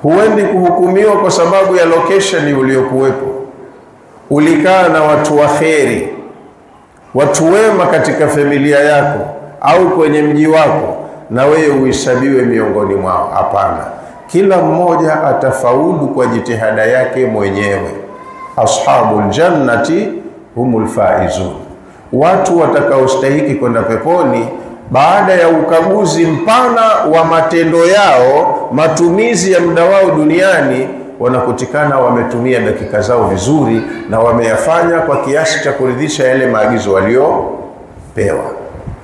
Huendi kuhukumiwa kwa sababu ya location uliokuwepo. Ulikaa na watu waheri, watu wema katika familia yako au kwenye mji wako, na wewe uhesabiwe miongoni mwao? Hapana. Kila mmoja atafaulu kwa jitihada yake mwenyewe. Ashabul jannati humul faizun, watu watakaostahiki kwenda peponi baada ya ukaguzi mpana wa matendo yao, matumizi ya muda wao duniani, wanakutikana wametumia dakika zao vizuri na wameyafanya kwa kiasi cha kuridhisha yale maagizo waliopewa.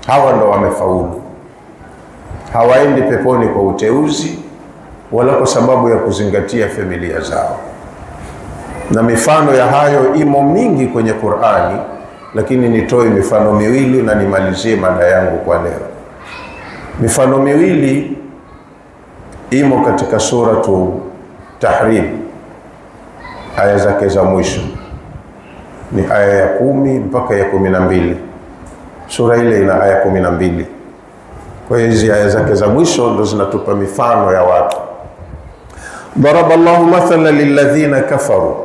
Hawa ndo wamefaulu. Hawaendi peponi kwa uteuzi wala kwa sababu ya kuzingatia familia zao. Na mifano ya hayo imo mingi kwenye Qur'ani, lakini nitoe mifano miwili na nimalizie mada yangu kwa leo. Mifano miwili imo katika suratu Tahrim, aya zake za mwisho ni aya ya 10 mpaka ya 12. Sura ile ina aya 12. Kwa hizi aya zake za mwisho ndo zinatupa mifano ya watu. Daraballahu mathala lilladhina kafaru,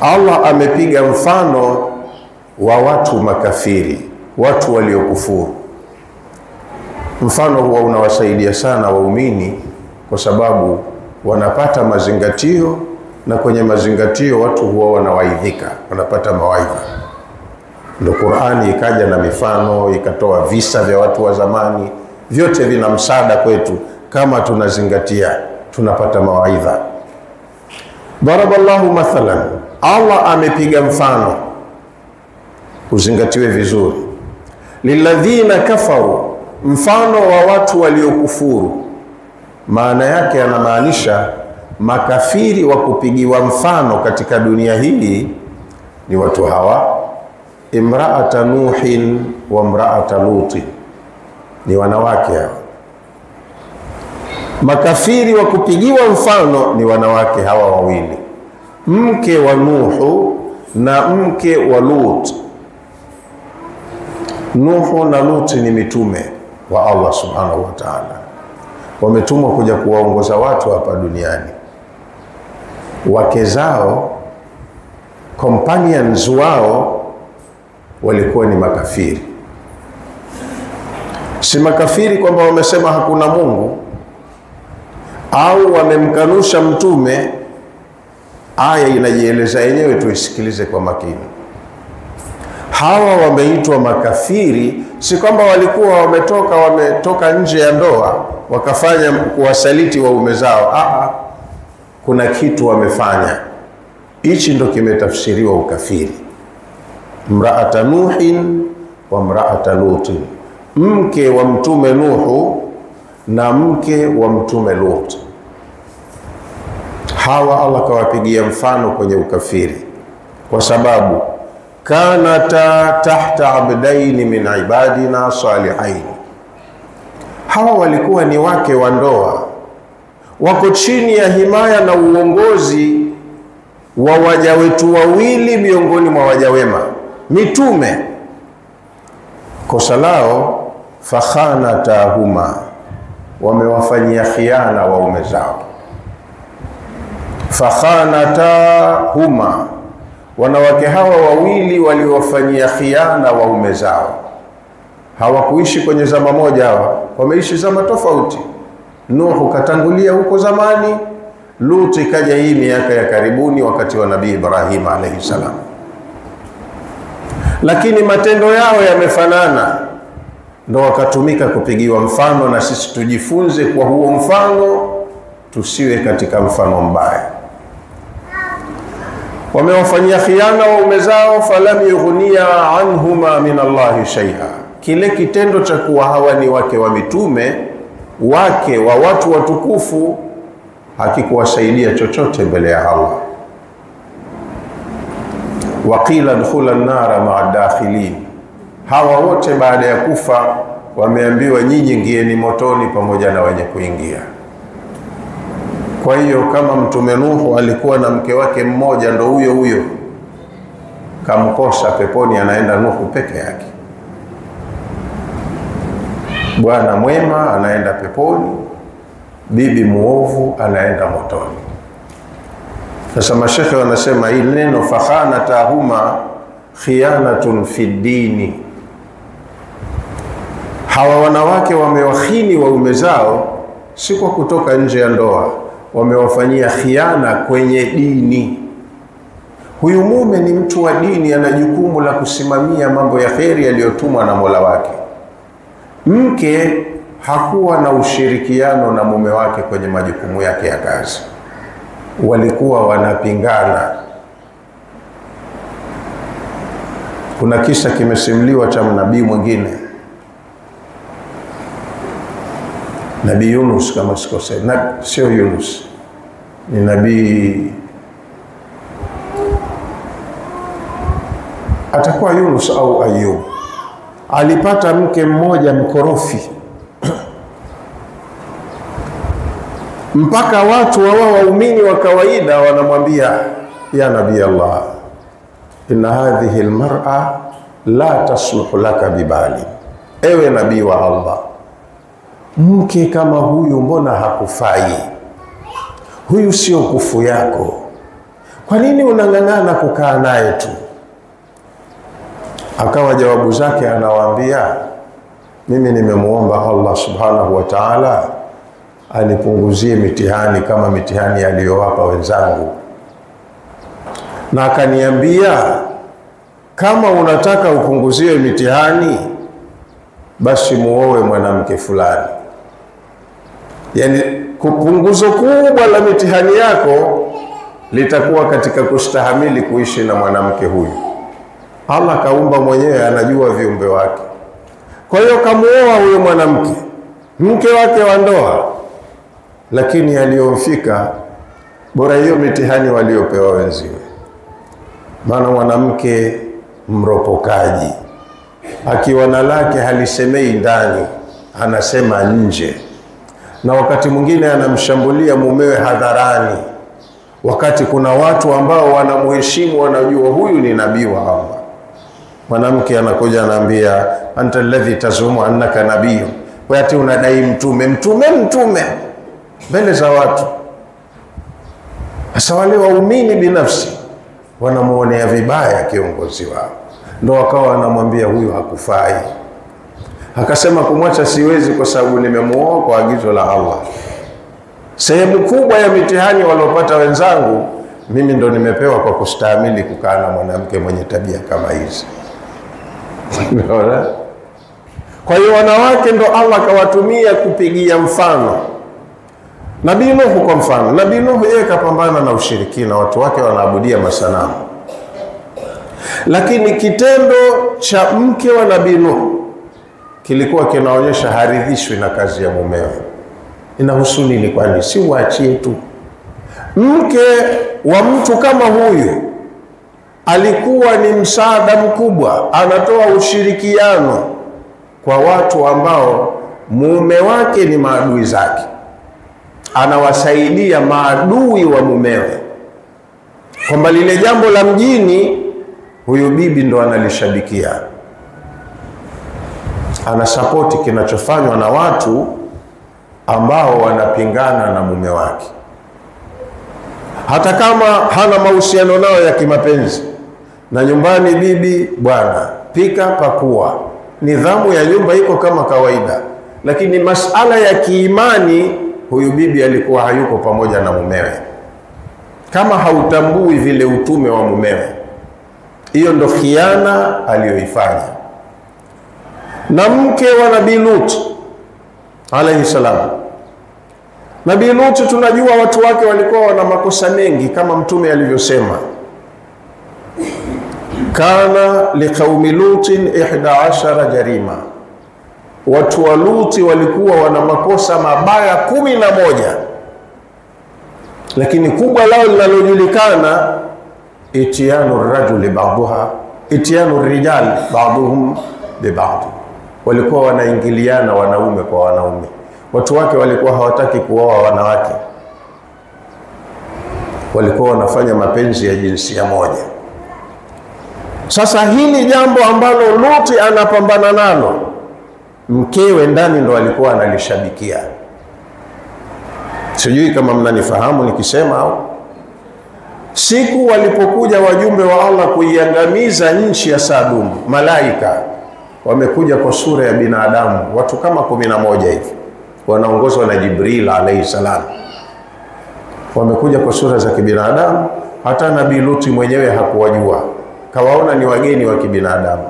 Allah amepiga mfano wa watu makafiri, watu waliokufuru. Mfano huwa unawasaidia sana waumini kwa sababu wanapata mazingatio, na kwenye mazingatio watu huwa wanawaidhika, wanapata mawaidha. Ndio Qur'ani ikaja na mifano, ikatoa visa vya watu wa zamani, vyote vina msaada kwetu. Kama tunazingatia tunapata mawaidha. Daraballahu mathalan, Allah amepiga mfano, uzingatiwe vizuri. Lilladhina kafaru, mfano wa watu waliokufuru. Maana yake anamaanisha makafiri wa kupigiwa mfano katika dunia hii ni watu hawa: imra'ata Nuhin wa imra'ata Lutin, ni wanawake hawa. Makafiri wa kupigiwa mfano ni wanawake hawa wawili, mke wa Nuhu na mke wa Lut. Nuhu na Lut ni mitume wa Allah subhanahu wa ta'ala, wametumwa kuja kuwaongoza watu hapa duniani. Wake zao, companions wao, walikuwa ni makafiri. Si makafiri kwamba wamesema hakuna Mungu au wamemkanusha mtume. Aya inajieleza yenyewe, tuisikilize kwa makini. Hawa wameitwa makafiri si kwamba walikuwa wametoka nje ya ndoa wakafanya kuwasaliti waume zao. Kuna kitu wamefanya, hichi ndo kimetafsiriwa ukafiri. Mraata Nuhin wa mraata Lutin, mke wa mtume Nuhu na mke wa mtume Lut. Hawa Allah kawapigia mfano kwenye ukafiri kwa sababu kanata tahta abdaini min ibadina salihain. Hawa walikuwa ni wake wa ndoa, wako chini ya himaya na uongozi wa waja wetu wawili miongoni mwa waja wema, mitume. Kosa lao fakhanatahuma, wamewafanyia khiana waume zao. Fakhanatahuma, wanawake hawa wawili waliwafanyia khiana waume zao. Hawakuishi kwenye zama moja, hawa wameishi zama tofauti. Nuhu katangulia huko zamani, Lut ikaja hii miaka ya karibuni wakati wa Nabii Ibrahim alayhi salam. Lakini matendo yao yamefanana, ndo wakatumika kupigiwa mfano, na sisi tujifunze kwa huo mfano, tusiwe katika mfano mbaya. Wamewafanyia khiana waume zao, falam yughniya anhuma min Allahi shay'a. Kile kitendo cha kuwa hawa ni wake wa mitume, wake wa watu watukufu, hakikuwasaidia chochote mbele ya Allah. Waqila dkhula an-nara ma'a dakhilin, hawa wote baada ya kufa wameambiwa nyinyi ingieni motoni pamoja na wenye kuingia. Kwa hiyo kama mtume Nuhu alikuwa na mke wake mmoja, ndo huyo kamkosa peponi, anaenda Nuhu peke yake. Bwana mwema anaenda peponi, bibi muovu anaenda motoni. Sasa mashekhe wanasema hili neno fakhanatahuma khiyanatun fi dini. Hawa wanawake wamewakhini waume zao si kwa kutoka nje ya ndoa, wamewafanyia khiana kwenye dini. Huyu mume ni mtu wa dini, ana jukumu la kusimamia mambo ya kheri yaliyotumwa na Mola wake. Mke hakuwa na ushirikiano na mume wake kwenye majukumu yake ya kazi, walikuwa wanapingana. Kuna kisa kimesimuliwa cha nabii mwingine, Nabii Yunus kama sikosei, sio Yunus, ni nabii, atakuwa Yunus au Ayub. Alipata mke mmoja mkorofi mpaka watu waumini wa kawaida wanamwambia, ya Nabii Allah, inna hadhihi almar'a la tasluhu laka bibali. Ewe nabii wa Allah, mke kama huyu mbona hakufai? Huyu sio kufu yako, kwa nini unang'ang'ana kukaa naye tu? Akawa jawabu zake anawaambia, mimi nimemuomba Allah subhanahu wa ta'ala anipunguzie mitihani kama mitihani aliyowapa wenzangu, na akaniambia kama unataka upunguziwe mitihani basi muoe mwanamke fulani. Yani kupunguzo kubwa la mitihani yako litakuwa katika kustahamili kuishi na mwanamke huyu. Allah kaumba mwenyewe, anajua viumbe wake. Kwa hiyo kamuoa huyo mwanamke, mke wake wa ndoa, lakini aliyomfika bora hiyo mitihani waliopewa wenziwe. Maana mwanamke mropokaji, akiwa na lake halisemei ndani, anasema nje, na wakati mwingine anamshambulia mumewe hadharani. wakati kuna watu ambao wanamheshimu, wanajua huyu ni nabii wa Allah. Mwanamke anakuja anaambia, anta alladhi tazumu annaka nabiyyu, wewe ati unadai mtume mbele za watu. Sasa wale waumini binafsi wanamuonea vibaya kiongozi wao, ndio wakawa wanamwambia huyu hakufai. Akasema kumwacha siwezi, kwa sababu nimemuoa kwa agizo la Allah. Sehemu kubwa ya mitihani waliopata wenzangu, mimi ndo nimepewa kwa kustahimili kukaa na mwanamke mwenye tabia kama hizi. Kwa hiyo wanawake ndo Allah kawatumia kupigia mfano. Nabii Nuhu kwa mfano, Nabii Nuhu yeye kapambana na ushirikina, watu wake wanaabudia masanamu. Lakini kitendo cha mke wa Nabii Nuhu kilikuwa kinaonyesha haridhishwi na kazi ya mumewe. Inahusu nini? Kwani si waachie tu? Mke wa mtu kama huyu alikuwa ni msaada mkubwa, anatoa ushirikiano kwa watu ambao mume wake ni maadui zake, anawasaidia maadui wa mumewe, kwamba lile jambo la mjini huyu bibi ndo analishabikia, anasapoti kinachofanywa na watu ambao wanapingana na mume wake, hata kama hana mahusiano nao ya kimapenzi. Na nyumbani bibi, bwana pika pakua, nidhamu ya nyumba iko kama kawaida, lakini masala ya kiimani huyu bibi alikuwa hayuko pamoja na mumewe, kama hautambui vile utume wa mumewe. Hiyo ndo khiana aliyoifanya. Na mke wa Nabii Lut alayhi salam, Nabii Lut tunajua watu wake walikuwa wana makosa mengi, kama mtume alivyosema, kana liqaumi lutin 11 jarima. Watu wa Luti walikuwa wana makosa mabaya 11, lakini kubwa lao linalojulikana, itiyanu rajuli ba'daha, itiyanu rijal ba'dhum bi ba'd. Walikuwa wanaingiliana wanaume kwa wanaume. Watu wake walikuwa hawataki kuoa wanawake, walikuwa wanafanya mapenzi ya jinsia moja. Sasa hili jambo ambalo Luti anapambana nalo, mkewe ndani ndo alikuwa analishabikia. Sijui kama mnanifahamu nikisema au. Siku walipokuja wajumbe wa Allah kuiangamiza nchi ya Sadum, malaika wamekuja kwa sura ya binadamu, watu kama 11 hivi, wanaongozwa na Jibril alayhi salam. Wamekuja kwa sura za kibinadamu, hata Nabii Luti mwenyewe hakuwajua, kawaona ni wageni wa kibinadamu.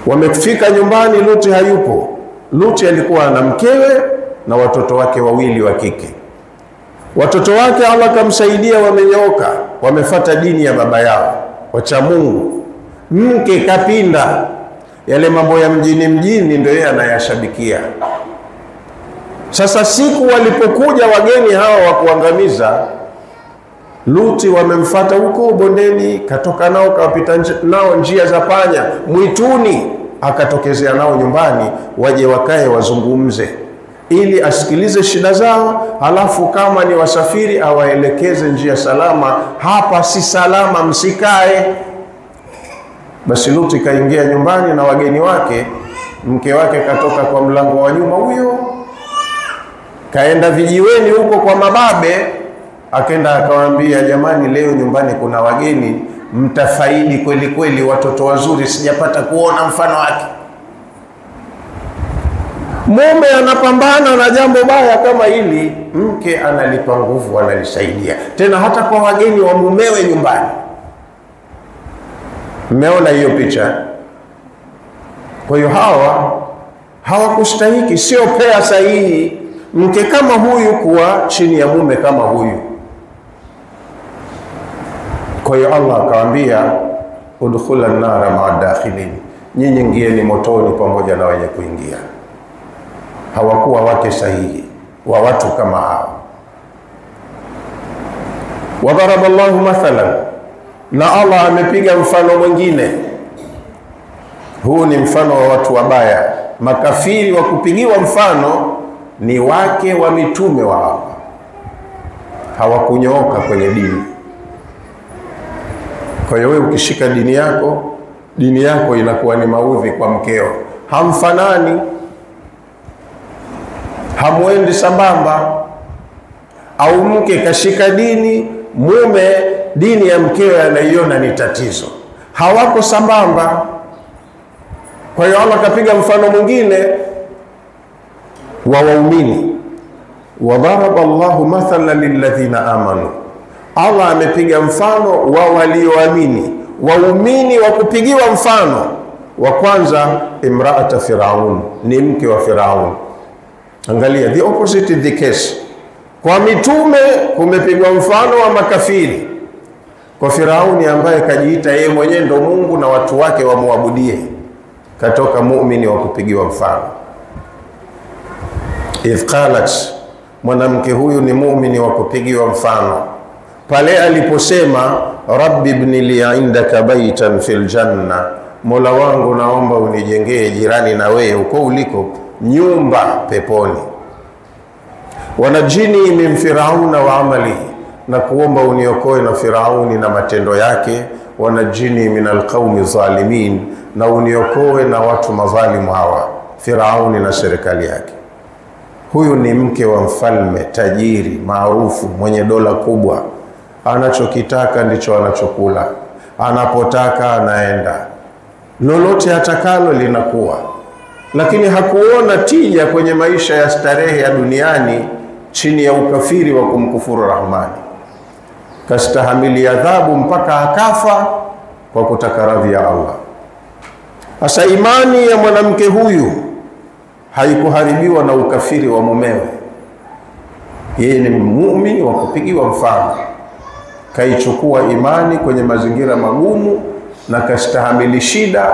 Wamefika nyumbani, Luti hayupo. Luti alikuwa na mkewe na watoto wake wawili wa kike. Watoto wake Allah kamsaidia, wamenyooka, wamefuata dini ya baba yao, wacha Mungu. Mke kapinda, yale mambo ya mjini ndio yeye anayashabikia. Sasa siku walipokuja wageni hawa wa kuangamiza, Luti wamemfuata huko bondeni, katoka nao kawapita nao njia za panya, mwituni, akatokezea nao nyumbani, waje wakae wazungumze, ili asikilize shida zao, halafu kama ni wasafiri awaelekeze njia salama, hapa si salama, msikae. Basi Luti kaingia nyumbani na wageni wake, mke wake katoka kwa mlango wa nyuma huyo, kaenda vijiweni huko kwa mababe, akaenda akawaambia, jamani, leo nyumbani kuna wageni, mtafaidi kweli kweli, watoto wazuri, sijapata kuona mfano wake. Mume anapambana na jambo baya kama hili, mke analipa nguvu, analisaidia, tena hata kwa wageni wa mumewe nyumbani. Mmeona hiyo picha? Kwa hiyo hawakustahiki, sio pea sahihi mke kama huyu kuwa chini ya mume kama huyu. Kwa hiyo Allah akawaambia, udkhula an-nara ma'a dakhilin, nyinyi ingieni motoni pamoja na wenye kuingia. Hawakuwa wake sahihi wa watu kama hao. Wadaraba Allahu mathalan, na Allah amepiga mfano mwingine. Huu ni mfano wa watu wabaya, makafiri. Wa kupigiwa mfano ni wake wa mitume wa Allah. hawakunyooka kwenye dini. Kwa hiyo wewe ukishika dini yako inakuwa ni maudhi kwa mkeo. Hamfanani, hamwendi sambamba. Au mke kashika dini, mume dini ya mkeo anaiona ni tatizo, hawako sambamba. Kwa hiyo Allah kapiga mfano mwingine wa waumini, wadaraba Allahu mathalan lilladhina amanu. Allah amepiga mfano wa walioamini. Waumini wa kupigiwa mfano wa kwanza, imraata Firaun, ni mke wa Firaun. Angalia, the opposite is the case. Kwa mitume kumepigwa mfano wa makafiri. Kwa Firauni ambaye kajiita yeye mwenyewe ndo Mungu na watu wake wamwabudie, katoka muumini wa kupigiwa mfano. Idh qalat, mwanamke huyu ni muumini wa kupigiwa mfano pale aliposema, rabbi ibni li indaka baitan fil janna, Mola wangu naomba unijengee jirani na wewe uko uliko nyumba peponi. Wanajini min Firauna wa amali, na kuomba uniokoe na Firauni na matendo yake. Wanajini min alqaumi zalimin, na uniokoe na watu madhalimu hawa, Firauni na serikali yake. Huyu ni mke wa mfalme tajiri maarufu mwenye dola kubwa. Anachokitaka ndicho anachokula, anapotaka anaenda, lolote atakalo linakuwa. Lakini hakuona tija kwenye maisha ya starehe ya duniani chini ya ukafiri wa kumkufuru Rahmani. Kastahamili adhabu mpaka akafa kwa kutaka radhi ya Allah. Asa imani ya mwanamke huyu haikuharibiwa na ukafiri wa mumewe. Yeye ni muumini wa kupigiwa mfano, kaichukua imani kwenye mazingira magumu na kastahamili shida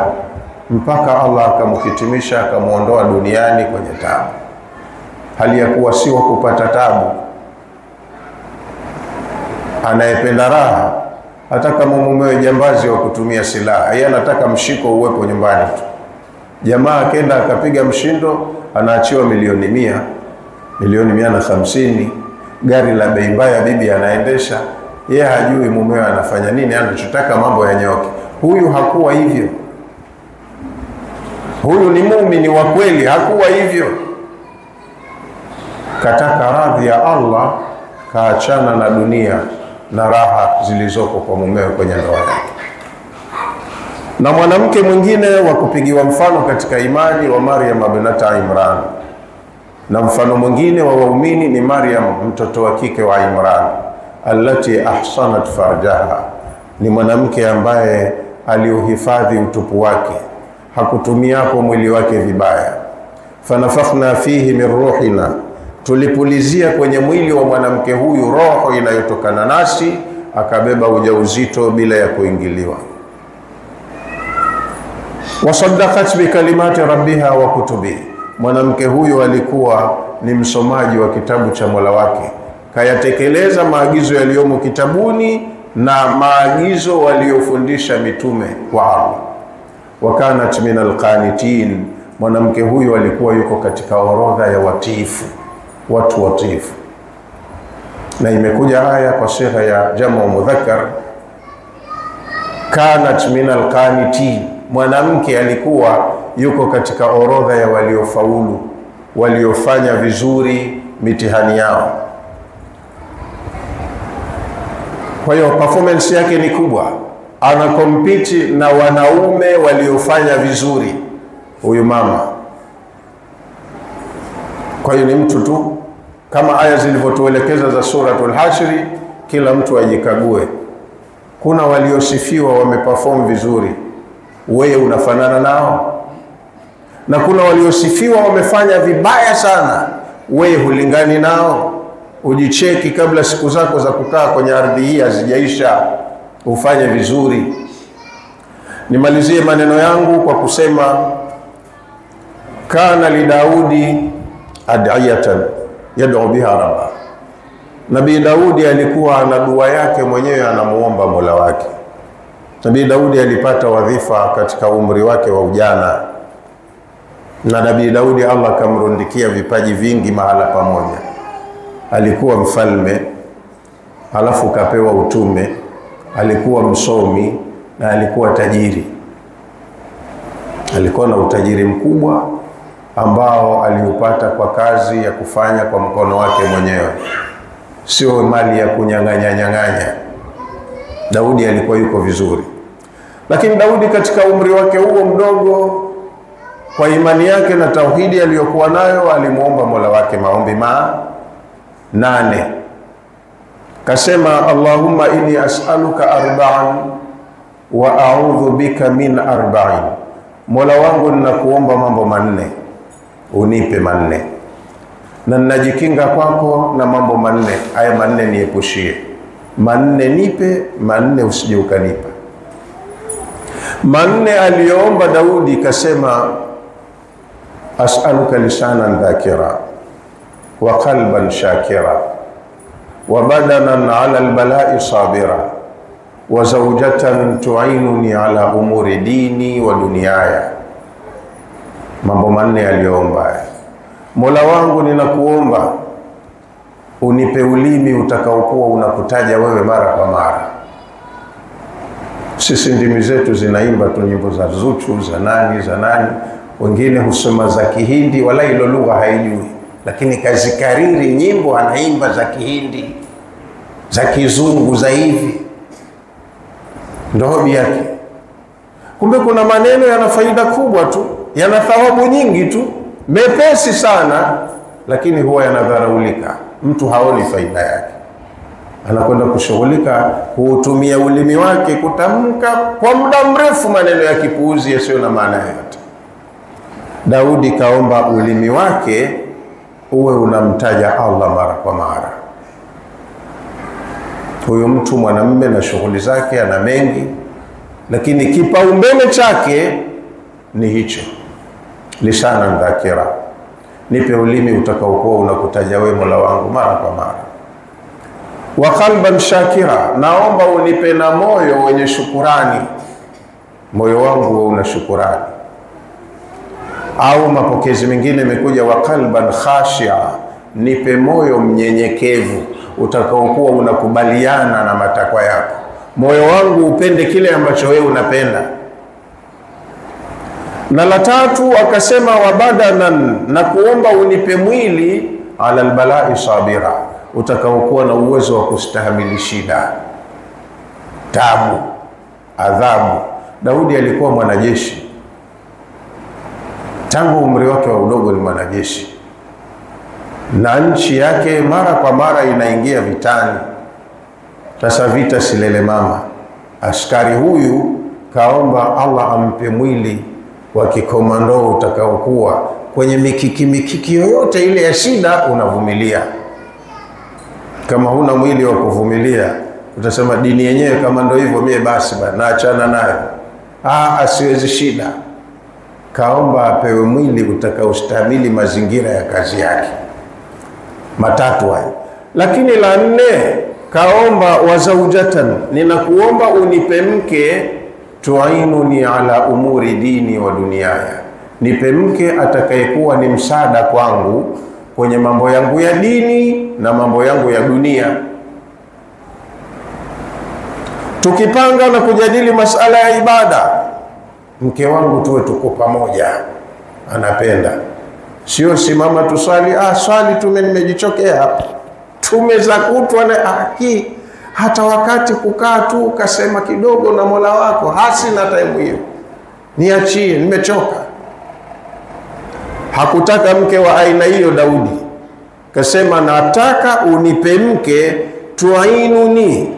mpaka Allah akamhitimisha, akamuondoa duniani kwenye tabu, hali ya kuwa si wa kupata tabu. Anayependa raha, hata kama mumewe jambazi wa kutumia silaha, yeye anataka mshiko uwepo nyumbani tu. Jamaa akenda akapiga mshindo, anaachiwa milioni 100, milioni 150, gari la bei mbaya bibi anaendesha, yeye hajui mumewe anafanya nini, anachotaka mambo yanyoke. Huyu hakuwa hivyo. Huyu ni muumini wa kweli, hakuwa hivyo. Kataka radhi ya Allah, kaachana na dunia na raha zilizoko kwa mumewe kwenye ndoa yake. Na mwanamke mwingine wa kupigiwa mfano katika imani wa Maryam binata Imran. Na mfano mwingine wa waumini ni Maryam mtoto wa kike wa Imran, allati ahsanat farjaha, ni mwanamke ambaye aliuhifadhi utupu wake, hakutumia hapo mwili wake vibaya. Fanafakhna fihi min ruhina, tulipulizia kwenye mwili wa mwanamke huyu roho inayotokana nasi, akabeba ujauzito bila ya kuingiliwa. Wasaddaqat bi kalimati rabbiha wa kutubi, mwanamke huyu alikuwa ni msomaji wa kitabu cha Mola wake, kayatekeleza maagizo yaliyomo kitabuni na maagizo waliofundisha mitume wa Allah. Wakanat min alqanitin, mwanamke huyu alikuwa yuko katika orodha ya watiifu, watu watiifu. Na imekuja aya kwa sigha ya jamu mudhakkar, kanat min alqanitin, mwanamke alikuwa yuko katika orodha ya waliofaulu, waliofanya vizuri mitihani yao. Kwa hiyo performance yake ni kubwa, ana compete na wanaume waliofanya vizuri huyu mama. Kwa hiyo ni mtu tu, kama aya zilivyotuelekeza za suratul Hashri, kila mtu ajikague. Kuna waliosifiwa wameperform vizuri, wewe unafanana nao, na kuna waliosifiwa wamefanya vibaya sana, wewe hulingani nao. Ujicheki kabla siku zako za kukaa kwenye ardhi hii hazijaisha, ufanye vizuri. Nimalizie maneno yangu kwa kusema, kana li Daudi ad'iyatan yad'u biha rabba, Nabii Daudi alikuwa ana dua yake mwenyewe, anamuomba Mola wake. Nabii Daudi alipata wadhifa katika umri wake wa ujana, na Nabii Daudi Allah kamrundikia vipaji vingi mahala pamoja. Alikuwa mfalme, halafu kapewa utume. Alikuwa msomi na alikuwa tajiri. Alikuwa na utajiri mkubwa ambao aliupata kwa kazi ya kufanya kwa mkono wake mwenyewe, sio mali ya kunyang'anya. Daudi alikuwa yuko vizuri. Lakini Daudi katika umri wake huo mdogo, kwa imani yake na tauhidi aliyokuwa nayo, alimuomba Mola wake maombi 8. Kasema, Allahumma inni as'aluka arba'an wa a'udhu bika min arba'in. Mola wangu ninakuomba mambo 4, unipe 4. Na ninajikinga kwako na mambo 4. Haya 4 niepushie. 4 nipe, 4 usije ukanipa. 4 aliyoomba Daudi kasema, as'aluka lisanan dhakira wa qalban shakira wa badanan ala albala'i sabira wa zawjatan tu'inuni ala umuri dini wa dunyaya. Mambo 4 aliyoomba. Mola wangu ninakuomba unipe ulimi utakaokuwa unakutaja wewe mara kwa mara. Sisi ndimi zetu zinaimba tu nyimbo za Zuchu, za nani, wengine husema za Kihindi, wala hilo lugha haijui, lakini kazikariri nyimbo anaimba za Kihindi, za Kizungu, za hivi. Ndio hobi yake. Kumbe kuna maneno yana faida kubwa tu, yana thawabu nyingi tu, mepesi sana, lakini huwa yanadharaulika. Mtu haoni faida yake, anakwenda kushughulika kuutumia ulimi wake kutamka kwa muda mrefu maneno ya kipuuzi yasiyo na maana yoyote. Daudi kaomba ulimi wake uwe unamtaja Allah mara kwa mara. Huyo mtu mwanamume na shughuli zake ana mengi, lakini kipaumbele chake ni hicho, lisanan dhakira. Nipe ulimi utakaokuwa unakutaja wewe Mola wangu mara kwa mara. Wa qalban shakira, naomba unipe na moyo wenye shukurani. Moyo wangu una shukurani. Au mapokezi mengine imekuja wa qalban khashia, nipe moyo mnyenyekevu utakaokuwa unakubaliana na matakwa yako. Moyo wangu upende kile ambacho wewe unapenda. Na la 3 akasema wa badanan, na kuomba unipe mwili ala albala'i sabira, utakaokuwa na uwezo wa kustahamili shida, tabu, adhabu. Daudi alikuwa mwanajeshi. Tangu umri wake wa udogo ni mwanajeshi, na nchi yake mara kwa mara inaingia vitani. Sasa vita silele mama. Askari huyu kaomba Allah ampe mwili wa kikomando utakaokuwa kwenye mikiki yoyote ile ya shida unavumilia. Kama huna mwili wa kuvumilia, utasema dini yenyewe kama ndio hivyo, mie basi bana naachana nayo. Asiwezi shida. Kaomba apewe mwili utakaostahimili mazingira ya kazi yake. 3 hayo. Lakini la 4 kaomba wa zawjatan, ninakuomba unipe mke tu'inuni ala umuri dini wa dunyaya. Nipe mke atakayekuwa ni msaada kwangu kwenye mambo yangu ya dini na mambo yangu ya dunia. Tukipanga na kujadili masala ya ibada, mke wangu tuwe tuko pamoja, anapenda. Sio simama tuswali, swali nimejichokea hapa. Tumeza kutwa na haki. Hata wakati kukaa tu ukasema kidogo na Mola wako, hasina time hiyo, niachie, nimechoka. Hakutaka mke wa aina hiyo Daudi. Kasema nataka unipe mke tu'inuni,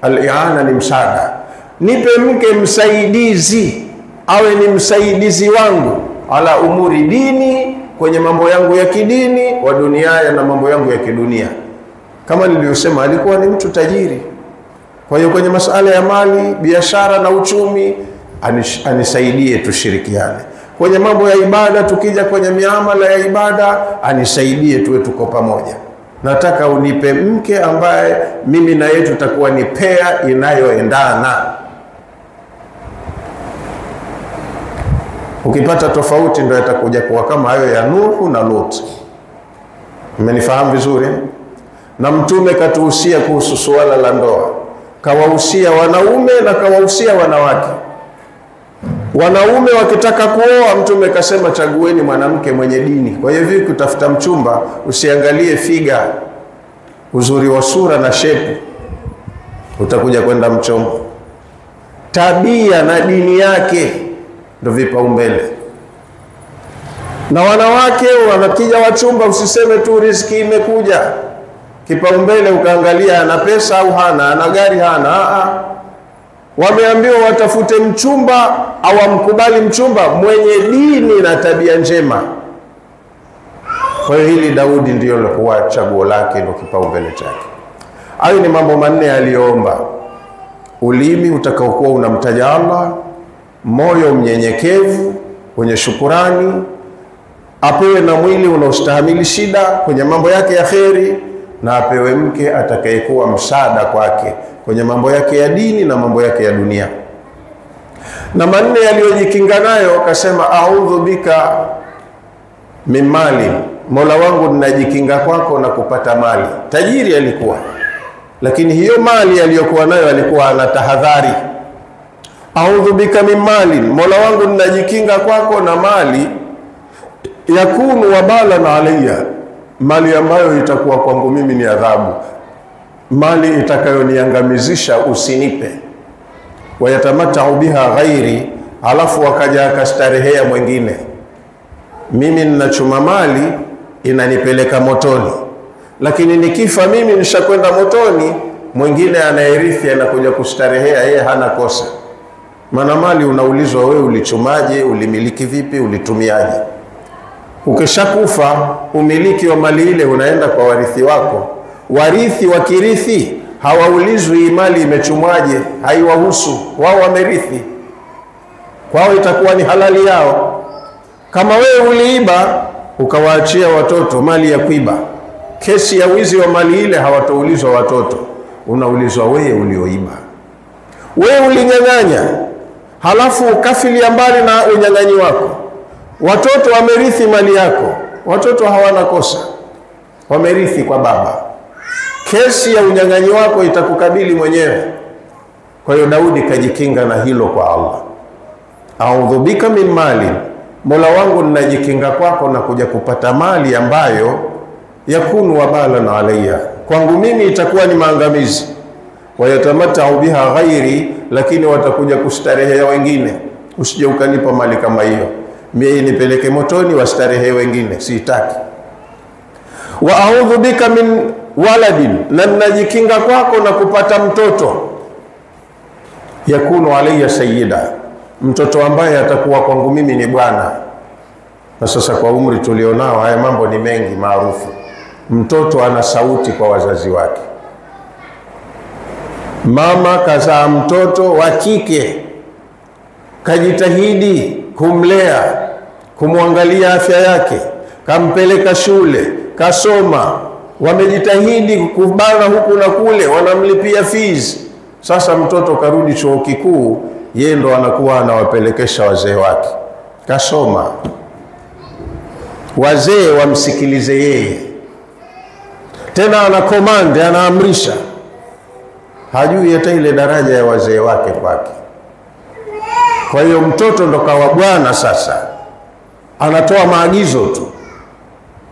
al-i'ana ni msaada. Nipe mke msaidizi, awe ni msaidizi wangu ala umuri dini, kwenye mambo yangu ya kidini, wa dunia na mambo yangu ya kidunia. Kama nilivyosema, alikuwa ni mtu tajiri. Kwa hiyo kwenye masuala ya mali, biashara na uchumi anisaidie tushirikiane. Kwenye mambo ya ibada, tukija kwenye miamala ya ibada, anisaidie tuwe tuko pamoja. Nataka unipe mke ambaye mimi na yeye tutakuwa ni pair inayoendana. Ukipata tofauti ndio yatakuja kuwa kama hayo ya Nuhu na Lut. Mmenifahamu vizuri? na Mtume katuhusia kuhusu suala la ndoa. Kawahusia wanaume na kawahusia wanawake. Wanaume wakitaka kuoa, Mtume kasema chagueni mwanamke mwenye dini. Kwa hiyo hivi kutafuta mchumba usiangalie figa, uzuri wa sura na shepu, utakuja kwenda mchongo. Tabia na dini yake ndio vipaumbele. Na wanawake wanakija wachumba, usiseme tu riziki imekuja. Kipaumbele ukaangalia ana pesa au hana, ana gari hana. Wameambiwa watafute mchumba au amkubali mchumba mwenye dini na tabia njema. Kwa hiyo hili Daudi ndio lilikuwa chaguo lake, ndio kipaumbele chake. Hayo ni mambo manne aliyoomba: ulimi utakaokuwa unamtaja Allah, moyo mnyenyekevu wenye shukurani, apewe na mwili unaostahimili shida kwenye mambo yake ya kheri, na apewe mke atakayekuwa msaada kwake kwenye mambo yake ya dini na mambo yake ya dunia. Na manne yaliyojikinga nayo akasema, a'udhu bika min mali, Mola wangu ninajikinga kwako na kupata mali. Tajiri alikuwa, lakini hiyo mali aliyokuwa nayo alikuwa anatahadhari. A'udhu bika min mali, Mola wangu ninajikinga kwako na mali yakunu wabalan alayya, mali ambayo itakuwa kwangu mimi ni adhabu, mali itakayoniangamizisha usinipe. Wayatamatau biha ghairi, alafu wakaja akastarehea mwingine. Mimi ninachuma mali inanipeleka motoni, lakini nikifa mimi nishakwenda motoni, mwingine anairithi anakuja kustarehea, yeye hana kosa. Maana mali unaulizwa wewe ulichumaje, ulimiliki vipi, ulitumiaje. Ukishakufa umiliki wa mali ile unaenda kwa warithi wako. Warithi wakirithi hawaulizwi mali imechumwaje, haiwahusu wao, wamerithi. Kwao itakuwa ni halali yao. Kama wewe uliiba ukawaachia watoto mali ya kuiba, kesi ya wizi wa mali ile hawataulizwa watoto, unaulizwa wewe ulioiba. Wewe ulinyang'anya, halafu ukafilia mbali na unyang'anyi wako, watoto wamerithi mali yako. Watoto hawana kosa, wamerithi kwa baba. Kesi ya unyang'anyi wako itakukabili mwenyewe. Kwa hiyo Daudi kajikinga na hilo kwa Allah. A'udhu bika min mali, Mola wangu ninajikinga kwako na kuja kupata mali ambayo yakunu wabalan alayya, kwangu mimi itakuwa ni maangamizi. Wayatamatau biha ghairi, lakini watakuja kustarehea wengine. Usije ukanipa mali kama hiyo, mimi nipeleke motoni wastarehe wengine, sitaki. Wa a'udhu bika min waladin, na ninajikinga kwako na kupata mtoto yakunu alayya sayyida, mtoto ambaye atakuwa kwangu mimi ni bwana. Na sasa kwa umri tulionao haya mambo ni mengi maarufu. Mtoto ana sauti kwa wazazi wake. Mama kazaa mtoto wa kike, kajitahidi kumlea, kumwangalia afya yake, kampeleka shule, kasoma, wamejitahidi kubana huku na kule, wanamlipia fees. Sasa mtoto karudi chuo kikuu, yeye ndo anakuwa anawapelekesha wazee wake. Kasoma, wazee wamsikilize yeye, tena ana command, anaamrisha. Hajui hata ile daraja ya wazee wake kwake. Kwa hiyo mtoto ndo kawa bwana sasa, anatoa maagizo tu,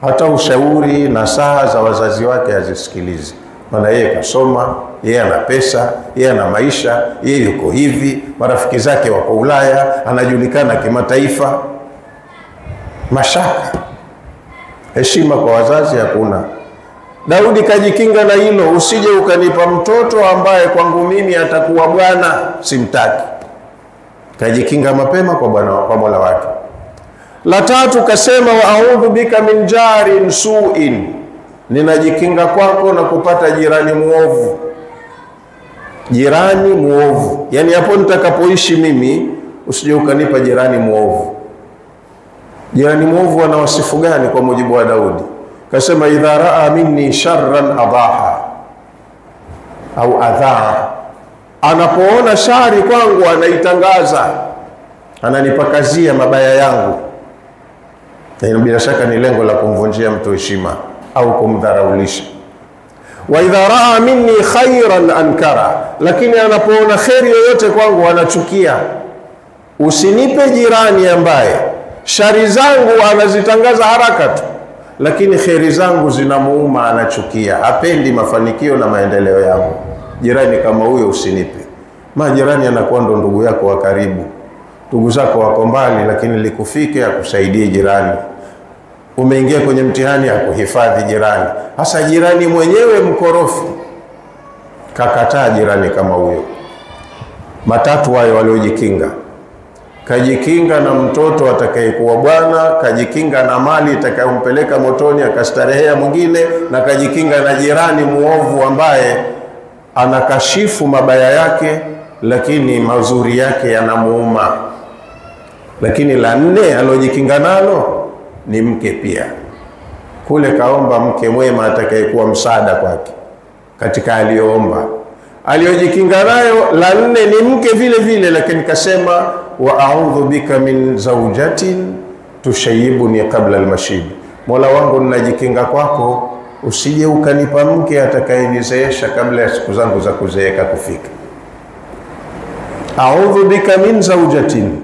hata ushauri na saha za wazazi wake hazisikilizi. Maana yeye kasoma, yeye ana pesa, yeye ana maisha, yeye yuko hivi, marafiki zake wako Ulaya, anajulikana kimataifa. Mashaka, heshima kwa wazazi hakuna. Daudi kajikinga na hilo, usije ukanipa mtoto ambaye kwangu mimi atakuwa bwana, simtaki. Kajikinga mapema kwa bwana, kwa Mola wake. La tatu kasema, wa a'udhu bika min jarin su'in, ninajikinga kwako na kupata jirani muovu. Jirani muovu, yani hapo nitakapoishi mimi usije ukanipa jirani muovu. Jirani muovu ana wasifu gani kwa mujibu wa Daudi? Kasema, idha raa minni sharran adaha au adhaa, anapoona shari kwangu anaitangaza, ananipakazia mabaya yangu. Na bila shaka ni lengo la kumvunjia mtu heshima au kumdharaulisha. wa idha raa minni khairan ankara, lakini anapoona kheri yoyote kwangu anachukia. Usinipe jirani ambaye shari zangu anazitangaza haraka tu, lakini kheri zangu zinamuuma, anachukia, hapendi mafanikio na maendeleo yangu. Jirani kama huyo usinipe. Majirani anakuwa ndo ndugu yako wa karibu. Ndugu zako wako mbali, lakini likufike akusaidie jirani. Umeingia kwenye mtihani akuhifadhi jirani. Hasa jirani mwenyewe mkorofi, kakataa jirani kama huyo. Matatu hayo waliojikinga: kajikinga na mtoto atakayekuwa bwana, kajikinga na mali itakayompeleka motoni akastarehea mwingine, na kajikinga na jirani muovu ambaye anakashifu mabaya yake lakini mazuri yake yanamuuma. Lakini la nne alojikinga nalo ni mke pia. Kule kaomba mke mwema atakayekuwa msaada kwake katika aliyoomba. Aliyojikinga nayo la nne ni mke vile vile, lakini kasema wa a'udhu bika min zawjatin tushayibuni qabla al-mashib. Mola wangu ninajikinga kwako usije ukanipa mke atakayenizeesha kabla ya siku zangu za kuzeeka kufika. A'udhu bika min zawjatin,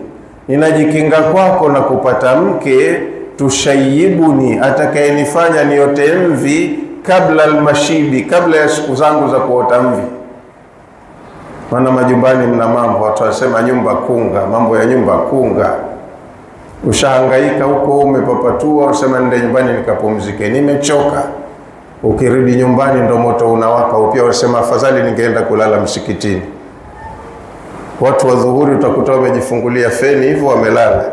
ninajikinga kwako na kupata mke tushayibuni, atakayenifanya niote mvi kabla al-mashibi, kabla ya siku zangu za kuota mvi. Maana majumbani mna mambo, watu wasema nyumba kunga, mambo ya nyumba kunga. Ushahangaika huko, umepapatua, usema nende nyumbani nikapumzike, nimechoka. Ukirudi nyumbani ndo moto unawaka upya, wasema afadhali ningeenda kulala msikitini. Watu wa dhuhuri utakuta wamejifungulia feni hivyo wamelala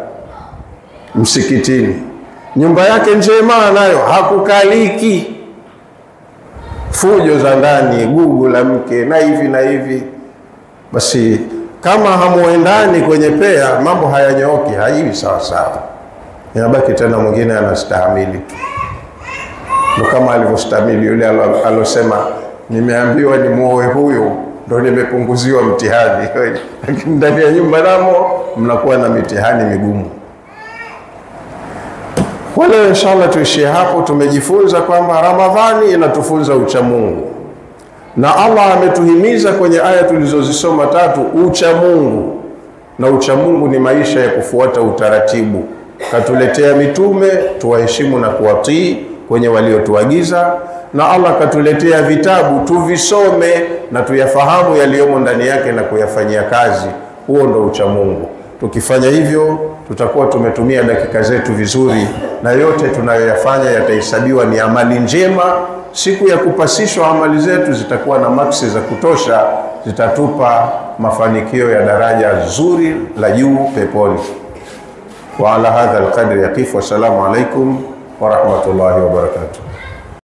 msikitini. Nyumba yake njema nayo hakukaliki. Fujo za ndani, gugu la mke na hivi na hivi. Basi kama hamuendani kwenye pea, mambo hayanyooki, haiwi sawa sawa. Inabaki tena mwingine anastahamili tu. Ndio kama alivyostahimili yule alosema nimeambiwa ni muoe huyu ndo nimepunguziwa mtihani. Lakini ndani ya nyumba namo mnakuwa na mitihani migumu. Kwa leo inshallah tuishie hapo. Tumejifunza kwamba Ramadhani inatufunza ucha Mungu, na Allah ametuhimiza kwenye aya tulizozisoma tatu ucha Mungu, na ucha Mungu ni maisha ya kufuata utaratibu. Katuletea mitume tuwaheshimu na kuwatii kwenye waliotuagiza, na Allah katuletea vitabu tuvisome na tuyafahamu yaliyomo ndani yake na kuyafanyia kazi. Huo ndo ucha Mungu. Tukifanya hivyo tutakuwa tumetumia dakika zetu vizuri, na yote tunayoyafanya yatahesabiwa ni amali njema. Siku ya kupasishwa amali zetu zitakuwa na maksi za kutosha, zitatupa mafanikio ya daraja zuri la juu peponi. Wa ala hadha alqadri yaqif. Wassalamu alaikum wa rahmatullahi wa barakatuh.